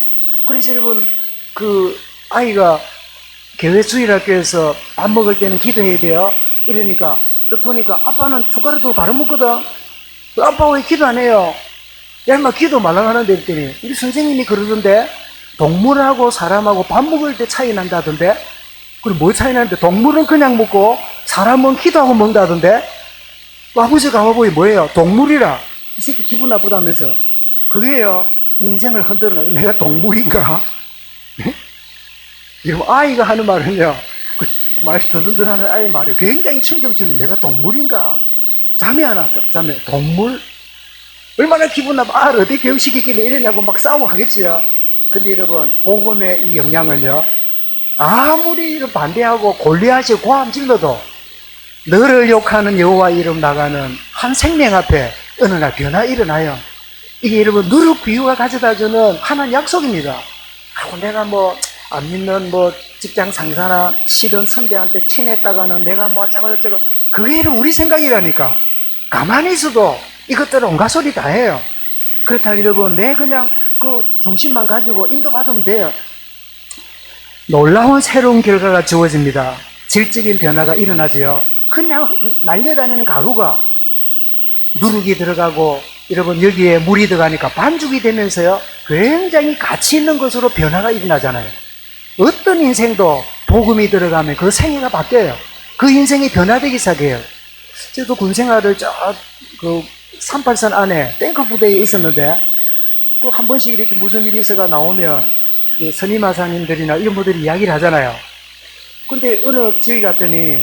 그래서 여러분, 그 아이가 교회 주일학교에서 밥 먹을 때는 기도해야 돼요. 이러니까 또 보니까 아빠는 숟가락으로 바로 먹거든. 아빠 왜 기도 안 해요? 야, 인마 기도 말라 하는데 했더니 우리 선생님이 그러던데 동물하고 사람하고 밥 먹을 때 차이 난다던데. 그럼 뭐 차이 나는데? 동물은 그냥 먹고 사람은 기도하고 먹는다던데. 아버지가 아버지 뭐예요? 동물이라. 이 새끼 기분 나쁘다면서. 그게요, 인생을 흔들어. 내가 동물인가? 여러분, 아이가 하는 말은요, 그 말이 더듬덜 하는 아이 말이요, 굉장히 충격 주는. 내가 동물인가? 잠이 안 왔다. 잠이. 동물? 얼마나 기분 나빠. 어디 교육시키길래 이러냐고 막 싸우고 하겠지요. 근데 여러분, 복음의 이 영향은요, 아무리 반대하고 골리앗이 고함 질러도 너를 욕하는 여호와 이름 나가는 한 생명 앞에 어느 날 변화 일어나요. 이게 여러분 누룩 비유가 가져다주는 하나님 약속입니다. 하고 내가 뭐 안 믿는 뭐 직장 상사나 싫은 선배한테 티냈다가는 내가 뭐 어쩌고 저쩌고, 그게 여러분 우리 생각이라니까. 가만히 있어도 이것들은 온갖 소리 다 해요. 그렇다면 여러분, 내 그냥 그 중심만 가지고 인도받으면 돼요. 놀라운 새로운 결과가 주어집니다. 질적인 변화가 일어나죠. 그냥 날려다니는 가루가 누룩이 들어가고, 여러분 여기에 물이 들어가니까 반죽이 되면서요, 굉장히 가치 있는 것으로 변화가 일어나잖아요. 어떤 인생도 복음이 들어가면 그 생애가 바뀌어요. 그 인생이 변화되기 시작해요. 저도 군 생활을 그 38선 안에 탱크 부대에 있었는데, 그 한 번씩 이렇게 무슨 일이 있어가 나오면 선임하사님들이나 이런 분들이 이야기를 하잖아요. 근데 어느 지역 갔더니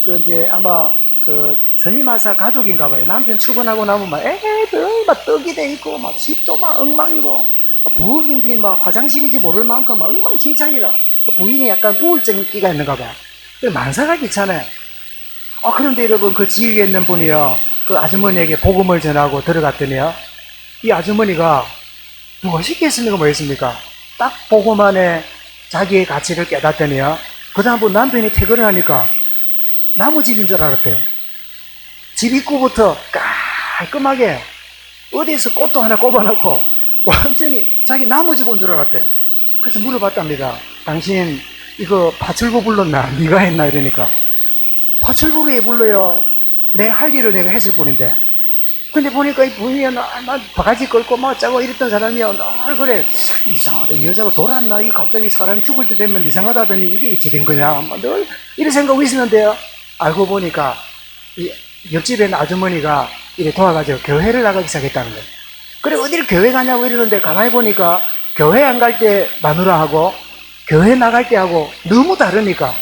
그 이제 아마 그 선임하사 가족인가 봐요. 남편 출근하고 나면 막 애들 막 떡이 돼 있고 막 집도 막 엉망이고, 부엌인지 막 화장실인지 모를 만큼 막 엉망진창이라. 부인이 약간 우울증기가 있는가 봐. 만사가 귀찮아요. 그런데 여러분, 그 지역에 있는 분이요, 그 아주머니에게 복음을 전하고 들어갔더니요, 이 아주머니가 무엇이겠습니까? 뭐였습니까? 딱 복음 안에 자기의 가치를 깨닫더니요, 그 다음부터 남편이 퇴근을 하니까 나무 집인 줄 알았대요. 집 입구부터 깔끔하게 어디에서 꽃도 하나 꼽아놓고 완전히 자기 나무 집 온 줄 알았대요. 그래서 물어봤답니다. 당신 이거 파출부 불렀나? 네가 했나? 이러니까 파출부를 왜 불러요? 내 할 일을 내가 했을 뿐인데. 근데 보니까 이 분이 나 바가지 끌고 막 짜고 이랬던 사람이야. 나 그래 이상하다. 이 여자가 돌았나? 이 갑자기 사람이 죽을 때 되면 이상하다더니 이게 이렇게 된 거냐? 늘 이런 생각하고 있었는데요. 알고 보니까 이 옆집에 있는 아주머니가 이렇게 도와가지고 교회를 나가기 시작했다는 거예요. 그래 어디를 교회 가냐고 이러는데 가만히 보니까 교회 안 갈 때 마누라하고 교회 나갈 때 하고 너무 다르니까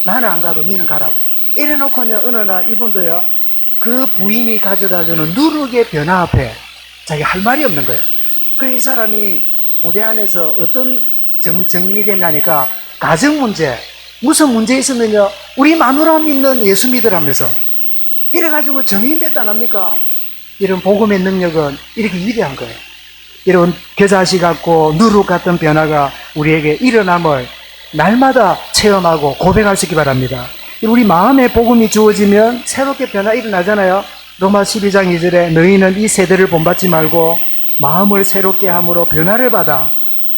나는 안 가도 니는 가라고 이래놓고요, 어느 날 이분도요, 그 부인이 가져다주는 누룩의 변화 앞에 자기 할 말이 없는 거예요. 그래서 이 사람이 부대 안에서 어떤 정인이 됐냐니까 가정 문제, 무슨 문제 있으면요, 우리 마누라 믿는 예수 믿으라면서 이래가지고 정인 됐다 안 합니까? 이런 복음의 능력은 이렇게 위대한 거예요. 이런 겨자씨 같고 누룩 같은 변화가 우리에게 일어남을 날마다 체험하고 고백할 수 있기 바랍니다. 우리 마음에 복음이 주어지면 새롭게 변화 일어나잖아요. 로마 12장 2절에 너희는 이 세대를 본받지 말고 마음을 새롭게 함으로 변화를 받아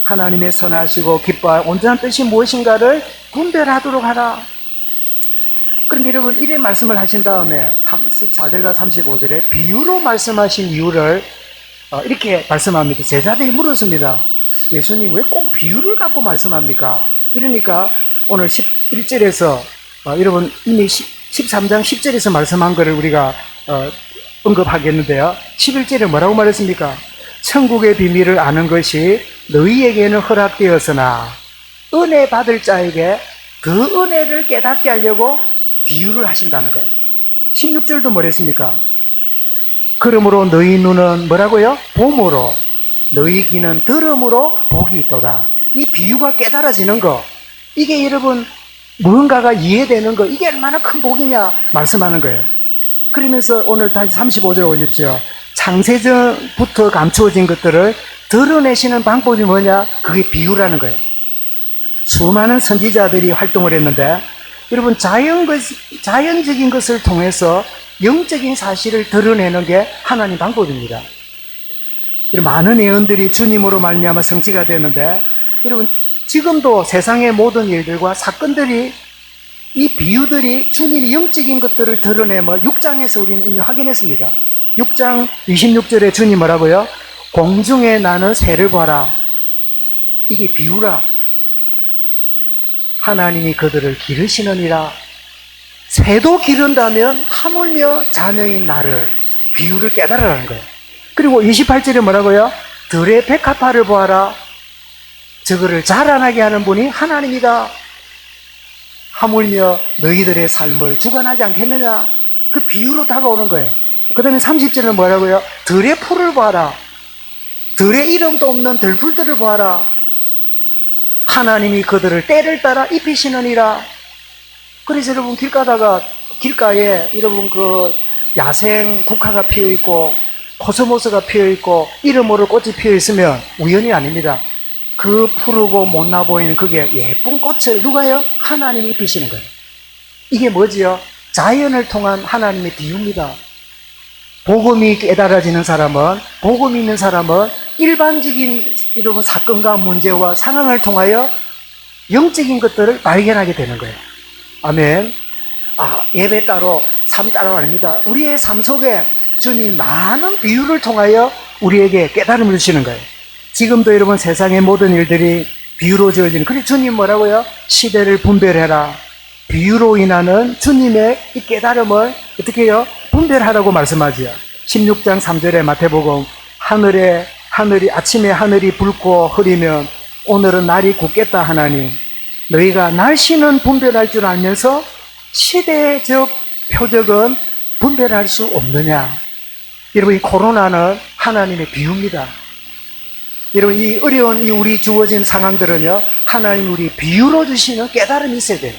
하나님의 선하시고 기뻐할 온전한 뜻이 무엇인가를 분별하도록 하라. 그런데 여러분, 이래 말씀을 하신 다음에 34절과 35절에 비유로 말씀하신 이유를 이렇게 말씀합니다. 제자들이 물었습니다. 예수님 왜 꼭 비유를 갖고 말씀합니까? 이러니까 오늘 11절에서 여러분 이미 13장 10절에서 말씀한 거를 우리가 언급하겠는데요. 11절에 뭐라고 말했습니까? 천국의 비밀을 아는 것이 너희에게는 허락되었으나 은혜 받을 자에게 그 은혜를 깨닫게 하려고 비유를 하신다는 거예요. 16절도 뭐랬습니까? 그러므로 너희 눈은 뭐라고요? 봄으로, 너희 귀는 들음으로 복이 있도다. 이 비유가 깨달아지는 거, 이게 여러분 무언가가 이해되는 거, 이게 얼마나 큰 복이냐 말씀하는 거예요. 그러면서 오늘 다시 35절 오십시오. 창세전부터 감추어진 것들을 드러내시는 방법이 뭐냐? 그게 비유라는 거예요. 수많은 선지자들이 활동을 했는데 여러분, 자연적인 것을 통해서 영적인 사실을 드러내는 게 하나님 방법입니다. 많은 예언들이 주님으로 말미암아 성취가 되는데 여러분, 지금도 세상의 모든 일들과 사건들이, 이 비유들이 주님이 영적인 것들을 드러내면 6장에서 우리는 이미 확인했습니다. 6장 26절에 주님 뭐라고요? 공중에 나는 새를 봐라. 이게 비유라. 하나님이 그들을 기르시느니라. 새도 기른다면 하물며 자녀인 나를, 비유를 깨달으라는 거예요. 그리고 28절에 뭐라고요? 들의 백합화를 보아라. 저거를 자라나게 하는 분이 하나님이다. 하물며 너희들의 삶을 주관하지 않겠느냐. 그 비유로 다가오는 거예요. 그 다음에 30절은 뭐라고요? 들의 풀을 봐라. 들의 이름도 없는 들풀들을 봐라. 하나님이 그들을 때를 따라 입히시느니라. 그래서 여러분, 길가에 여러분 그 야생 국화가 피어있고 코스모스가 피어있고 이름 모를 꽃이 피어있으면 우연이 아닙니다. 그 푸르고 못나 보이는 그게 예쁜 꽃을 누가요? 하나님이 입히시는 거예요. 이게 뭐지요? 자연을 통한 하나님의 비유입니다. 복음이 깨달아지는 사람은, 복음이 있는 사람은 일반적인 이런 사건과 문제와 상황을 통하여 영적인 것들을 발견하게 되는 거예요. 아멘. 예배 따로, 삶 따로 아닙니다. 우리의 삶 속에 주님 많은 비유를 통하여 우리에게 깨달음을 주시는 거예요. 지금도 여러분 세상의 모든 일들이 비유로 지어지는, 그래서 주님 뭐라고요? 시대를 분별해라. 비유로 인하는 주님의 이 깨달음을 어떻게 해요? 분별하라고 말씀하지요. 16장 3절에 마태복음, 아침에 하늘이 붉고 흐리면 오늘은 날이 굳겠다 하나니 너희가 날씨는 분별할 줄 알면서 시대적 표적은 분별할 수 없느냐. 여러분, 이 코로나는 하나님의 비유입니다. 여러분, 이 어려운 우리 주어진 상황들은요, 하나님 우리 비유로 주시는 깨달음이 있어야 돼요.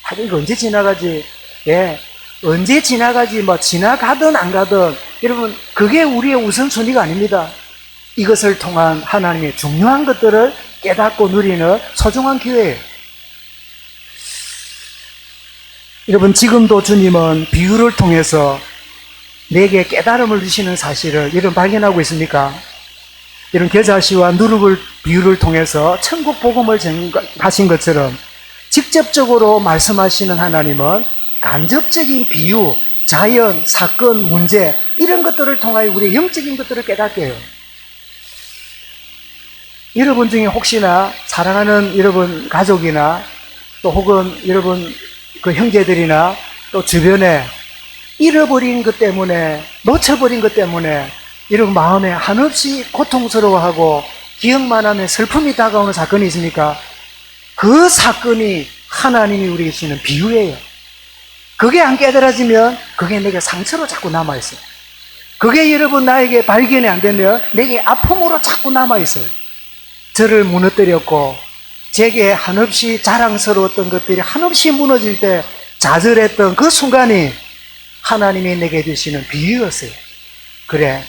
하여튼 이거 언제 지나가지? 예, 언제 지나가지, 뭐, 지나가든 안 가든, 여러분, 그게 우리의 우선순위가 아닙니다. 이것을 통한 하나님의 중요한 것들을 깨닫고 누리는 소중한 기회예요. 여러분, 지금도 주님은 비유를 통해서 내게 깨달음을 주시는 사실을 여러분 발견하고 있습니까? 이런 겨자씨와 누룩을 비유를 통해서 천국 복음을 전하신 것처럼 직접적으로 말씀하시는 하나님은 간접적인 비유, 자연, 사건, 문제 이런 것들을 통하여 우리의 영적인 것들을 깨닫게 해요. 여러분 중에 혹시나 사랑하는 여러분 가족이나 또 혹은 여러분 그 형제들이나 또 주변에 잃어버린 것 때문에, 놓쳐버린 것 때문에 여러분 마음에 한없이 고통스러워하고 기억만 하면 슬픔이 다가오는 사건이 있습니까? 그 사건이 하나님이 우리에게 주시는 비유예요. 그게 안 깨달아지면 그게 내게 상처로 자꾸 남아있어요. 그게 여러분 나에게 발견이 안 되면 내게 아픔으로 자꾸 남아있어요. 저를 무너뜨렸고 제게 한없이 자랑스러웠던 것들이 한없이 무너질 때 좌절했던 그 순간이 하나님이 내게 주시는 비유였어요. 그래,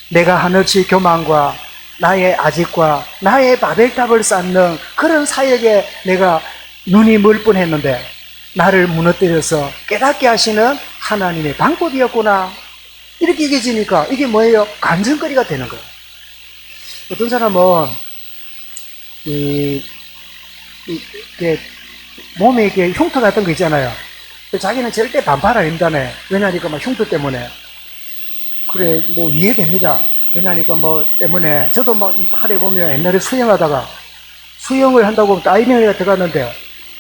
내가 한없이 교만과 나의 아집과 나의 바벨탑을 쌓는 그런 사역에 내가 눈이 멀 뻔했는데 나를 무너뜨려서 깨닫게 하시는 하나님의 방법이었구나. 이렇게 얘기해지니까 이게 뭐예요? 간증거리가 되는 거예요. 어떤 사람은 몸에 이렇게 흉터 같은 거 있잖아요. 자기는 절대 반팔 안 입다네. 왜냐니까 막 흉터 때문에. 그래, 뭐 이해됩니다. 왜냐니까 뭐 때문에. 저도 막 이 팔에 보면 옛날에 수영하다가 수영을 한다고 다이빙에 들어갔는데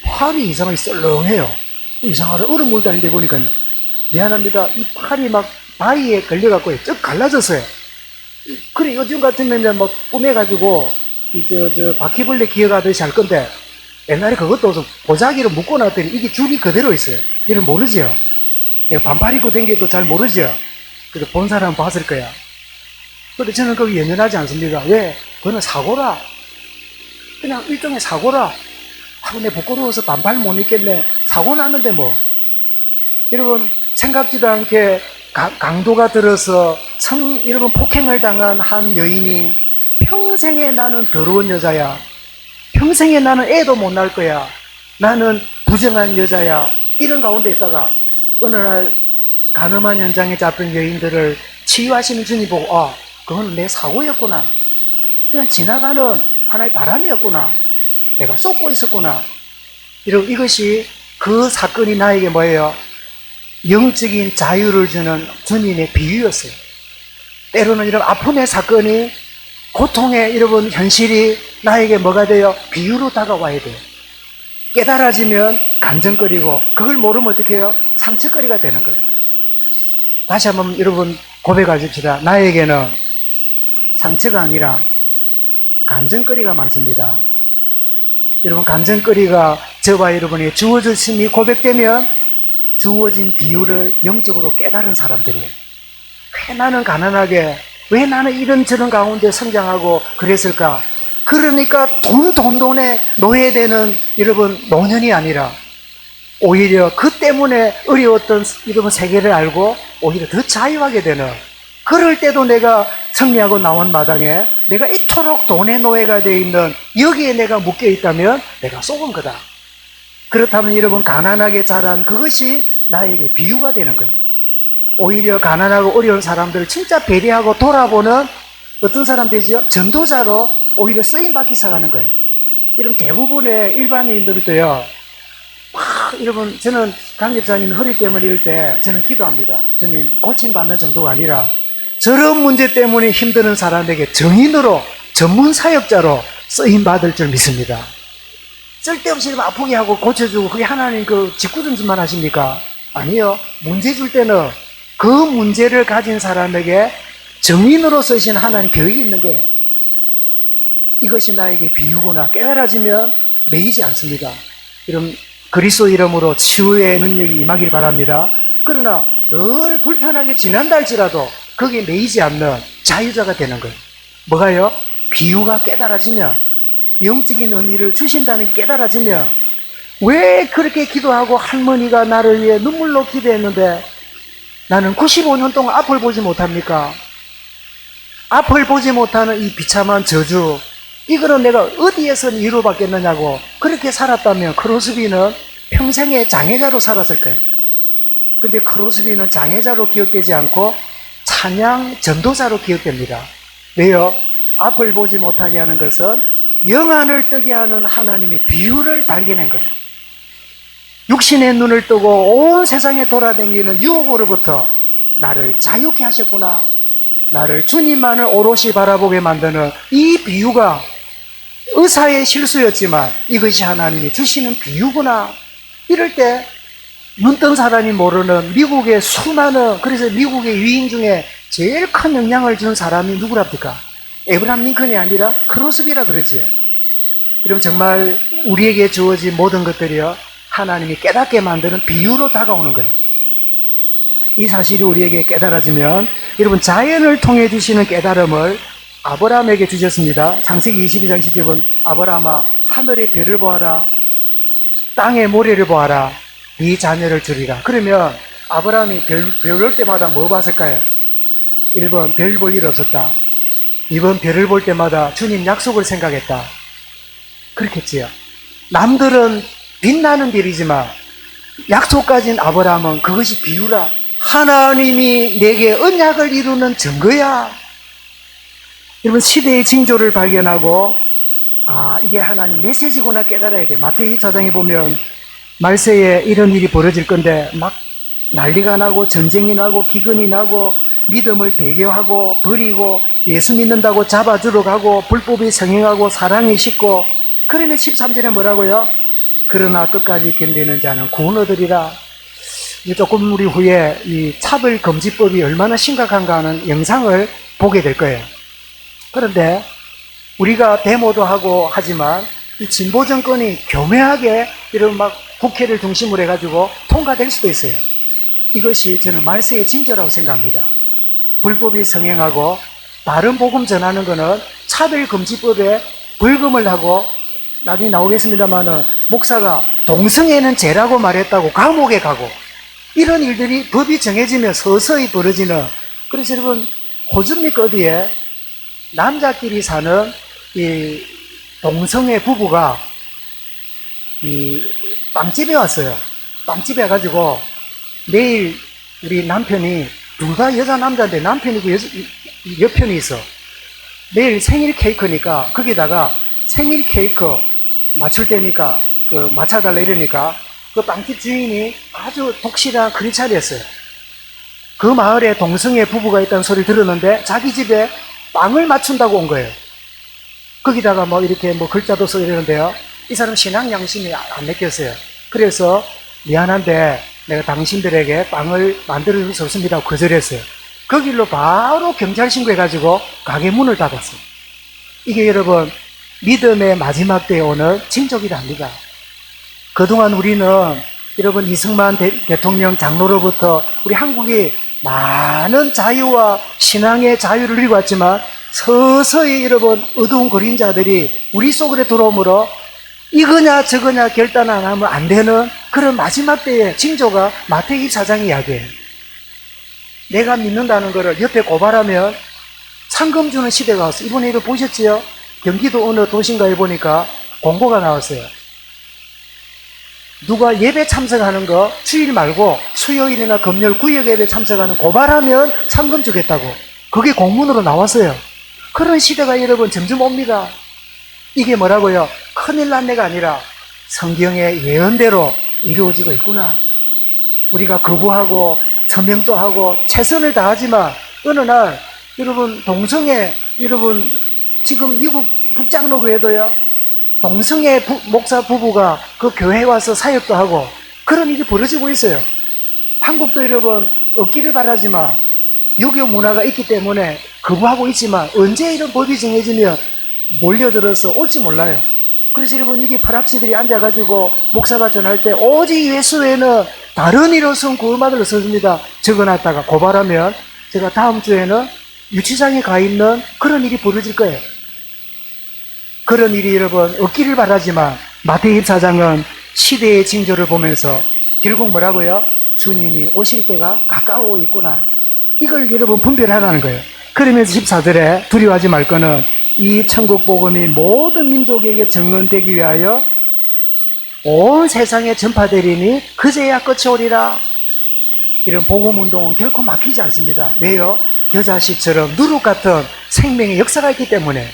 팔이 이상하게 썰렁해요. 이상하다. 얼음 물 다니는데 보니까요. 미안합니다. 이 팔이 막 바위에 걸려갖고 쭉 갈라졌어요. 그래, 요즘 같으면 뭐 꾸며가지고 바퀴벌레 기어가듯이 할 건데 옛날에 그것도 없어. 보자기를 묶어놨더니 이게 줄이 그대로 있어요. 이런 모르죠? 반팔 입고 댕겨도 잘 모르죠? 그래도 본 사람은 봤을 거야. 근데 저는 거기 연연하지 않습니다. 왜? 그거는 사고라. 그냥 일종의 사고라. 하고 내 부끄러워서 반팔 못 입겠네. 사고 났는데 뭐. 여러분, 생각지도 않게 강도가 들어서 여러분 폭행을 당한 한 여인이 평생에 나는 더러운 여자야. 평생에 나는 애도 못 낳을 거야. 나는 부정한 여자야. 이런 가운데 있다가 어느 날 간음한 현장에 잡힌 여인들을 치유하시는 주님 보고 그건 내 사고였구나. 그냥 지나가는 하나의 바람이었구나. 내가 쏟고 있었구나. 이것이 그 사건이 나에게 뭐예요? 영적인 자유를 주는 주님의 비유였어요. 때로는 이런 아픔의 사건이 고통의 여러분 현실이 나에게 뭐가 돼요? 비유로 다가와야 돼요. 깨달아지면 간증거리고 그걸 모르면 어떻게 해요? 상처거리가 되는 거예요. 다시 한번 여러분 고백하십시다. 나에게는 상처가 아니라 간증거리가 많습니다. 여러분 간증거리가 저와 여러분이 주어졌음이 고백되면 주어진 비유를 영적으로 깨달은 사람들이에요. 왜 나는 가난하게, 왜 나는 이런저런 가운데 성장하고 그랬을까? 그러니까 돈에 노예되는 여러분 노년이 아니라 오히려 그 때문에 어려웠던 여러분 세계를 알고 오히려 더 자유하게 되는, 그럴 때도 내가 승리하고 나온 마당에 내가 이토록 돈의 노예가 되어 있는 여기에 내가 묶여 있다면 내가 속은 거다. 그렇다면 여러분 가난하게 자란 그것이 나에게 비유가 되는 거예요. 오히려 가난하고 어려운 사람들을 진짜 배려하고 돌아보는 어떤 사람 되죠? 전도자로 오히려 쓰임받기 시작하는 거예요. 이런 대부분의 일반인들도요, 여러분, 저는 강 집사님 허리 때문에 이럴 때 저는 기도합니다. 주님, 고침받는 정도가 아니라 저런 문제 때문에 힘드는 사람에게 정인으로, 전문 사역자로 쓰임받을 줄 믿습니다. 쓸데없이 아프게 하고 고쳐주고 그게 하나님 그 짓궂은짓만 하십니까? 아니요. 문제 줄 때는 그 문제를 가진 사람에게 정인으로 쓰신 하나님 계획이 있는 거예요. 이것이 나에게 비유구나 깨달아지면 매이지 않습니다. 이런 그리스도 이름으로 치유의 능력이 임하길 바랍니다. 그러나 늘 불편하게 지난다 할지라도 거기에 매이지 않는 자유자가 되는 거예요. 뭐가요? 비유가 깨달아지면, 영적인 의미를 주신다는 게 깨달아지면 왜 그렇게 기도하고 할머니가 나를 위해 눈물로 기도했는데 나는 95년 동안 앞을 보지 못합니까? 앞을 보지 못하는 이 비참한 저주, 이거는 내가 어디에서 위로받겠느냐고. 그렇게 살았다면 크로스비는 평생의 장애자로 살았을 거예요. 근데 크로스비는 장애자로 기억되지 않고 찬양 전도자로 기억됩니다. 왜요? 앞을 보지 못하게 하는 것은 영안을 뜨게 하는 하나님의 비유를 발견한 거예요. 육신의 눈을 뜨고 온 세상에 돌아다니는 유혹으로부터 나를 자유케 하셨구나. 나를 주님만을 오롯이 바라보게 만드는 이 비유가 의사의 실수였지만 이것이 하나님이 주시는 비유구나. 이럴 때 눈뜬 사람이 모르는 미국의 수많은, 그래서 미국의 유인 중에 제일 큰 영향을 준 사람이 누구랍니까? 에브라함 링컨이 아니라 크로스비라 그러지요. 여러분, 정말 우리에게 주어진 모든 것들이요, 하나님이 깨닫게 만드는 비유로 다가오는 거예요. 이 사실이 우리에게 깨달아지면 여러분, 자연을 통해 주시는 깨달음을 아브라함에게 주셨습니다. 창세기 22장 10절은 아브라함아, 하늘의 별을 보아라, 땅의 모래를 보아라, 네 자녀를 주리라. 그러면 아브라함이 별 볼 때마다 뭐 봤을까요? 1번 별 볼 일 없었다. 2번 별을 볼 때마다 주님 약속을 생각했다. 그렇겠지요. 남들은 빛나는 별이지만 약속 가진 아브라함은 그것이 비유라. 하나님이 내게 언약을 이루는 증거야. 여러분, 시대의 징조를 발견하고 이게 하나님 메시지구나 깨달아야 돼. 마태복음 4장에 보면 말세에 이런 일이 벌어질 건데 막 난리가 나고 전쟁이 나고 기근이 나고 믿음을 배교하고 버리고 예수 믿는다고 잡아주러 가고 불법이 성행하고 사랑이 식고, 그러면 13절에 뭐라고요? 그러나 끝까지 견디는 자는 구원 얻으리라. 조금 우리 후에 이 차별금지법이 얼마나 심각한가 하는 영상을 보게 될 거예요. 그런데 우리가 데모도 하고 하지만 이 진보 정권이 교묘하게 이런 막 국회를 중심으로 해가지고 통과될 수도 있어요. 이것이 저는 말세의 징조라고 생각합니다. 불법이 성행하고 다른 복음 전하는 것은 차별금지법에 벌금을 하고, 나중에 나오겠습니다만은 목사가 동성애는 죄라고 말했다고 감옥에 가고, 이런 일들이 법이 정해지면 서서히 벌어지는. 그래서 여러분, 호주입니까 어디에 남자끼리 사는 이 동성애 부부가 이 빵집에 왔어요. 빵집에 와가지고 내일 우리 남편이, 둘 다 여자 남자인데 남편이고 여편이 있어. 내일 생일 케이크니까 거기다가 생일 케이크 맞출 때니까 그 맞춰달라 이러니까 그 빵집 주인이 아주 독실한 크리스찬이었어요. 그 마을에 동성애 부부가 있다는 소리를 들었는데 자기 집에 빵을 맞춘다고 온 거예요. 거기다가 뭐 이렇게 뭐 글자도 써 이러는데요, 이 사람 신앙 양심이 안 맡겼어요. 그래서 미안한데 내가 당신들에게 빵을 만들어줄 수 없습니다 하고 거절했어요. 그 길로 바로 경찰 신고해가지고 가게 문을 닫았어요. 이게 여러분, 믿음의 마지막 때에 오는 징조이랍니다. 그동안 우리는 여러분, 이승만 대통령 장로로부터 우리 한국이 많은 자유와 신앙의 자유를 누리고 왔지만 서서히 여러분, 어두운 그림자들이 우리 속으로 들어오므로 이거냐 저거냐 결단 안 하면 안 되는 그런 마지막 때의 징조가 마태복음 4장 이야기예요. 내가 믿는다는 것을 옆에 고발하면 상금 주는 시대가 왔어요. 이번에 이거 보셨지요? 경기도 어느 도시인가에 보니까 공고가 나왔어요. 누가 예배 참석하는 거 주일 말고 수요일이나 금요일 구역 예배 참석하는 고발하면 상금 주겠다고, 그게 공문으로 나왔어요. 그런 시대가 여러분 점점 옵니다. 이게 뭐라고요? 큰일 난 내가 아니라 성경의 예언대로 이루어지고 있구나. 우리가 거부하고 서명도 하고 최선을 다하지만 어느 날 여러분, 동성애, 여러분 지금 미국 북장로교회도요, 동성애 목사 부부가 그 교회에 와서 사역도 하고 그런 일이 벌어지고 있어요. 한국도 여러분 얻기를 바라지만 유교 문화가 있기 때문에 거부하고 있지만 언제 이런 법이 정해지면 몰려들어서 올지 몰라요. 그래서 여러분, 이게 프락시들이 앉아가지고 목사가 전할 때 오직 예수 외에는 다른 이로서는 구원받을 없습니다 적어놨다가 고발하면 제가 다음 주에는 유치장에 가 있는 그런 일이 벌어질 거예요. 그런 일이 여러분 없기를 바라지만 마태복음 4장은 시대의 징조를 보면서 결국 뭐라고요? 주님이 오실 때가 가까워 있구나. 이걸 여러분 분별하라는 거예요. 그러면서 14절에 두려워하지 말 거는 이 천국 복음이 모든 민족에게 증언되기 위하여 온 세상에 전파되리니 그제야 끝이 오리라. 이런 복음운동은 결코 막히지 않습니다. 왜요? 겨자씨처럼 누룩 같은 생명의 역사가 있기 때문에.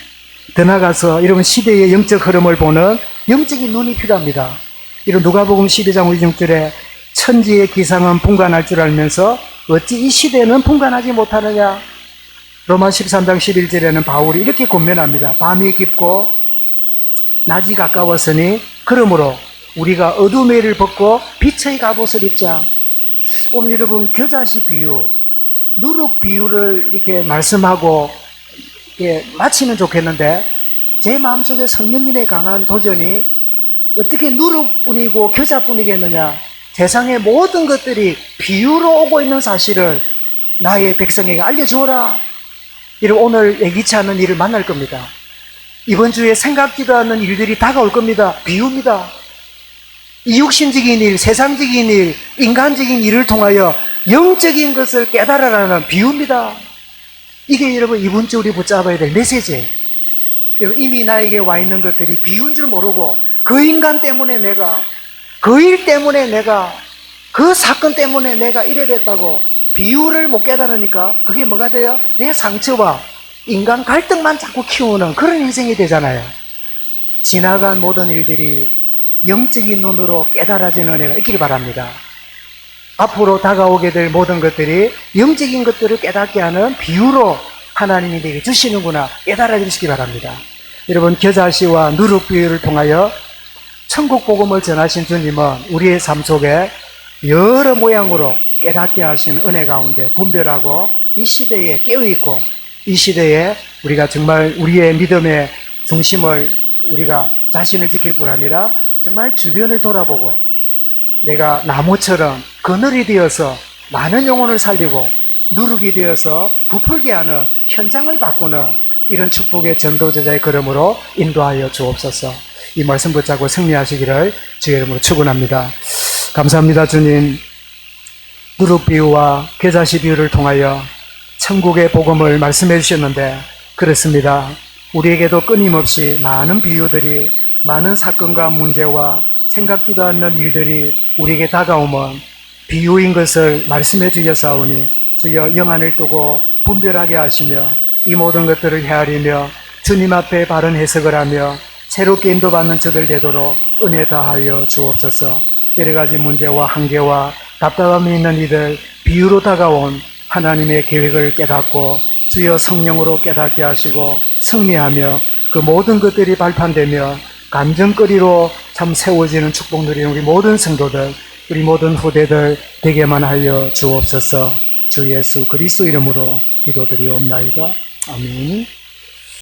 더 나아가서 이런 시대의 영적 흐름을 보는 영적인 눈이 필요합니다. 이런 누가복음 12장 56절에 천지의 기상은 분간할 줄 알면서 어찌 이 시대는 분간하지 못하느냐. 로마 13장 11절에는 바울이 이렇게 권면합니다. 밤이 깊고 낮이 가까웠으니 그러므로 우리가 어둠의 일을 벗고 빛의 갑옷을 입자. 오늘 여러분 겨자씨 비유, 누룩 비유를 이렇게 말씀하고 마치면 좋겠는데 제 마음속에 성령님의 강한 도전이 어떻게 누룩뿐이고 겨자뿐이겠느냐. 세상의 모든 것들이 비유로 오고 있는 사실을 나의 백성에게 알려주어라. 이런 오늘 예기치 않은 일을 만날 겁니다. 이번 주에 생각지도 않는 일들이 다가올 겁니다. 비유입니다. 이육신적인 일, 세상적인 일, 인간적인 일을 통하여 영적인 것을 깨달으라는 비유입니다. 이게 여러분 이번 주 우리 붙잡아야 될 메시지예요. 이미 나에게 와 있는 것들이 비유인 줄 모르고 그 인간 때문에 내가, 그 일 때문에 내가, 그 사건 때문에 내가 이래 됐다고 비유를 못 깨달으니까 그게 뭐가 돼요? 내 상처와 인간 갈등만 자꾸 키우는 그런 인생이 되잖아요. 지나간 모든 일들이 영적인 눈으로 깨달아지는 은혜가 있기를 바랍니다. 앞으로 다가오게 될 모든 것들이 영적인 것들을 깨닫게 하는 비유로 하나님이 내게 주시는구나 깨달아 주시기 바랍니다. 여러분 겨자씨와 누룩 비유를 통하여 천국 복음을 전하신 주님은 우리의 삶 속에 여러 모양으로 깨닫게 하신 은혜 가운데 분별하고 이 시대에 깨어있고 이 시대에 우리가 정말 우리의 믿음의 중심을 우리가 자신을 지킬 뿐 아니라 정말 주변을 돌아보고 내가 나무처럼 그늘이 되어서 많은 영혼을 살리고 누룩이 되어서 부풀게 하는 현장을 바꾸는 이런 축복의 전도제자의 걸음으로 인도하여 주옵소서. 이 말씀 붙잡고 승리하시기를 주의 이름으로 축원합니다. 감사합니다. 주님, 누룩 비유와 겨자씨 비유를 통하여 천국의 복음을 말씀해 주셨는데 그렇습니다. 우리에게도 끊임없이 많은 비유들이, 많은 사건과 문제와 생각지도 않는 일들이 우리에게 다가오면 비유인 것을 말씀해 주셨사오니 주여 영안을 뜨고 분별하게 하시며 이 모든 것들을 헤아리며 주님 앞에 바른 해석을 하며 새롭게 인도받는 저들 되도록 은혜 다하여 주옵소서. 여러 가지 문제와 한계와 답답함이 있는 이들 비유로 다가온 하나님의 계획을 깨닫고 주여 성령으로 깨닫게 하시고 승리하며 그 모든 것들이 발판되며 감정거리로 참 세워지는 축복 누리는 우리 모든 성도들, 우리 모든 후대들 되게만 하여 주옵소서. 주 예수 그리스도 이름으로 기도드리옵나이다. 아멘.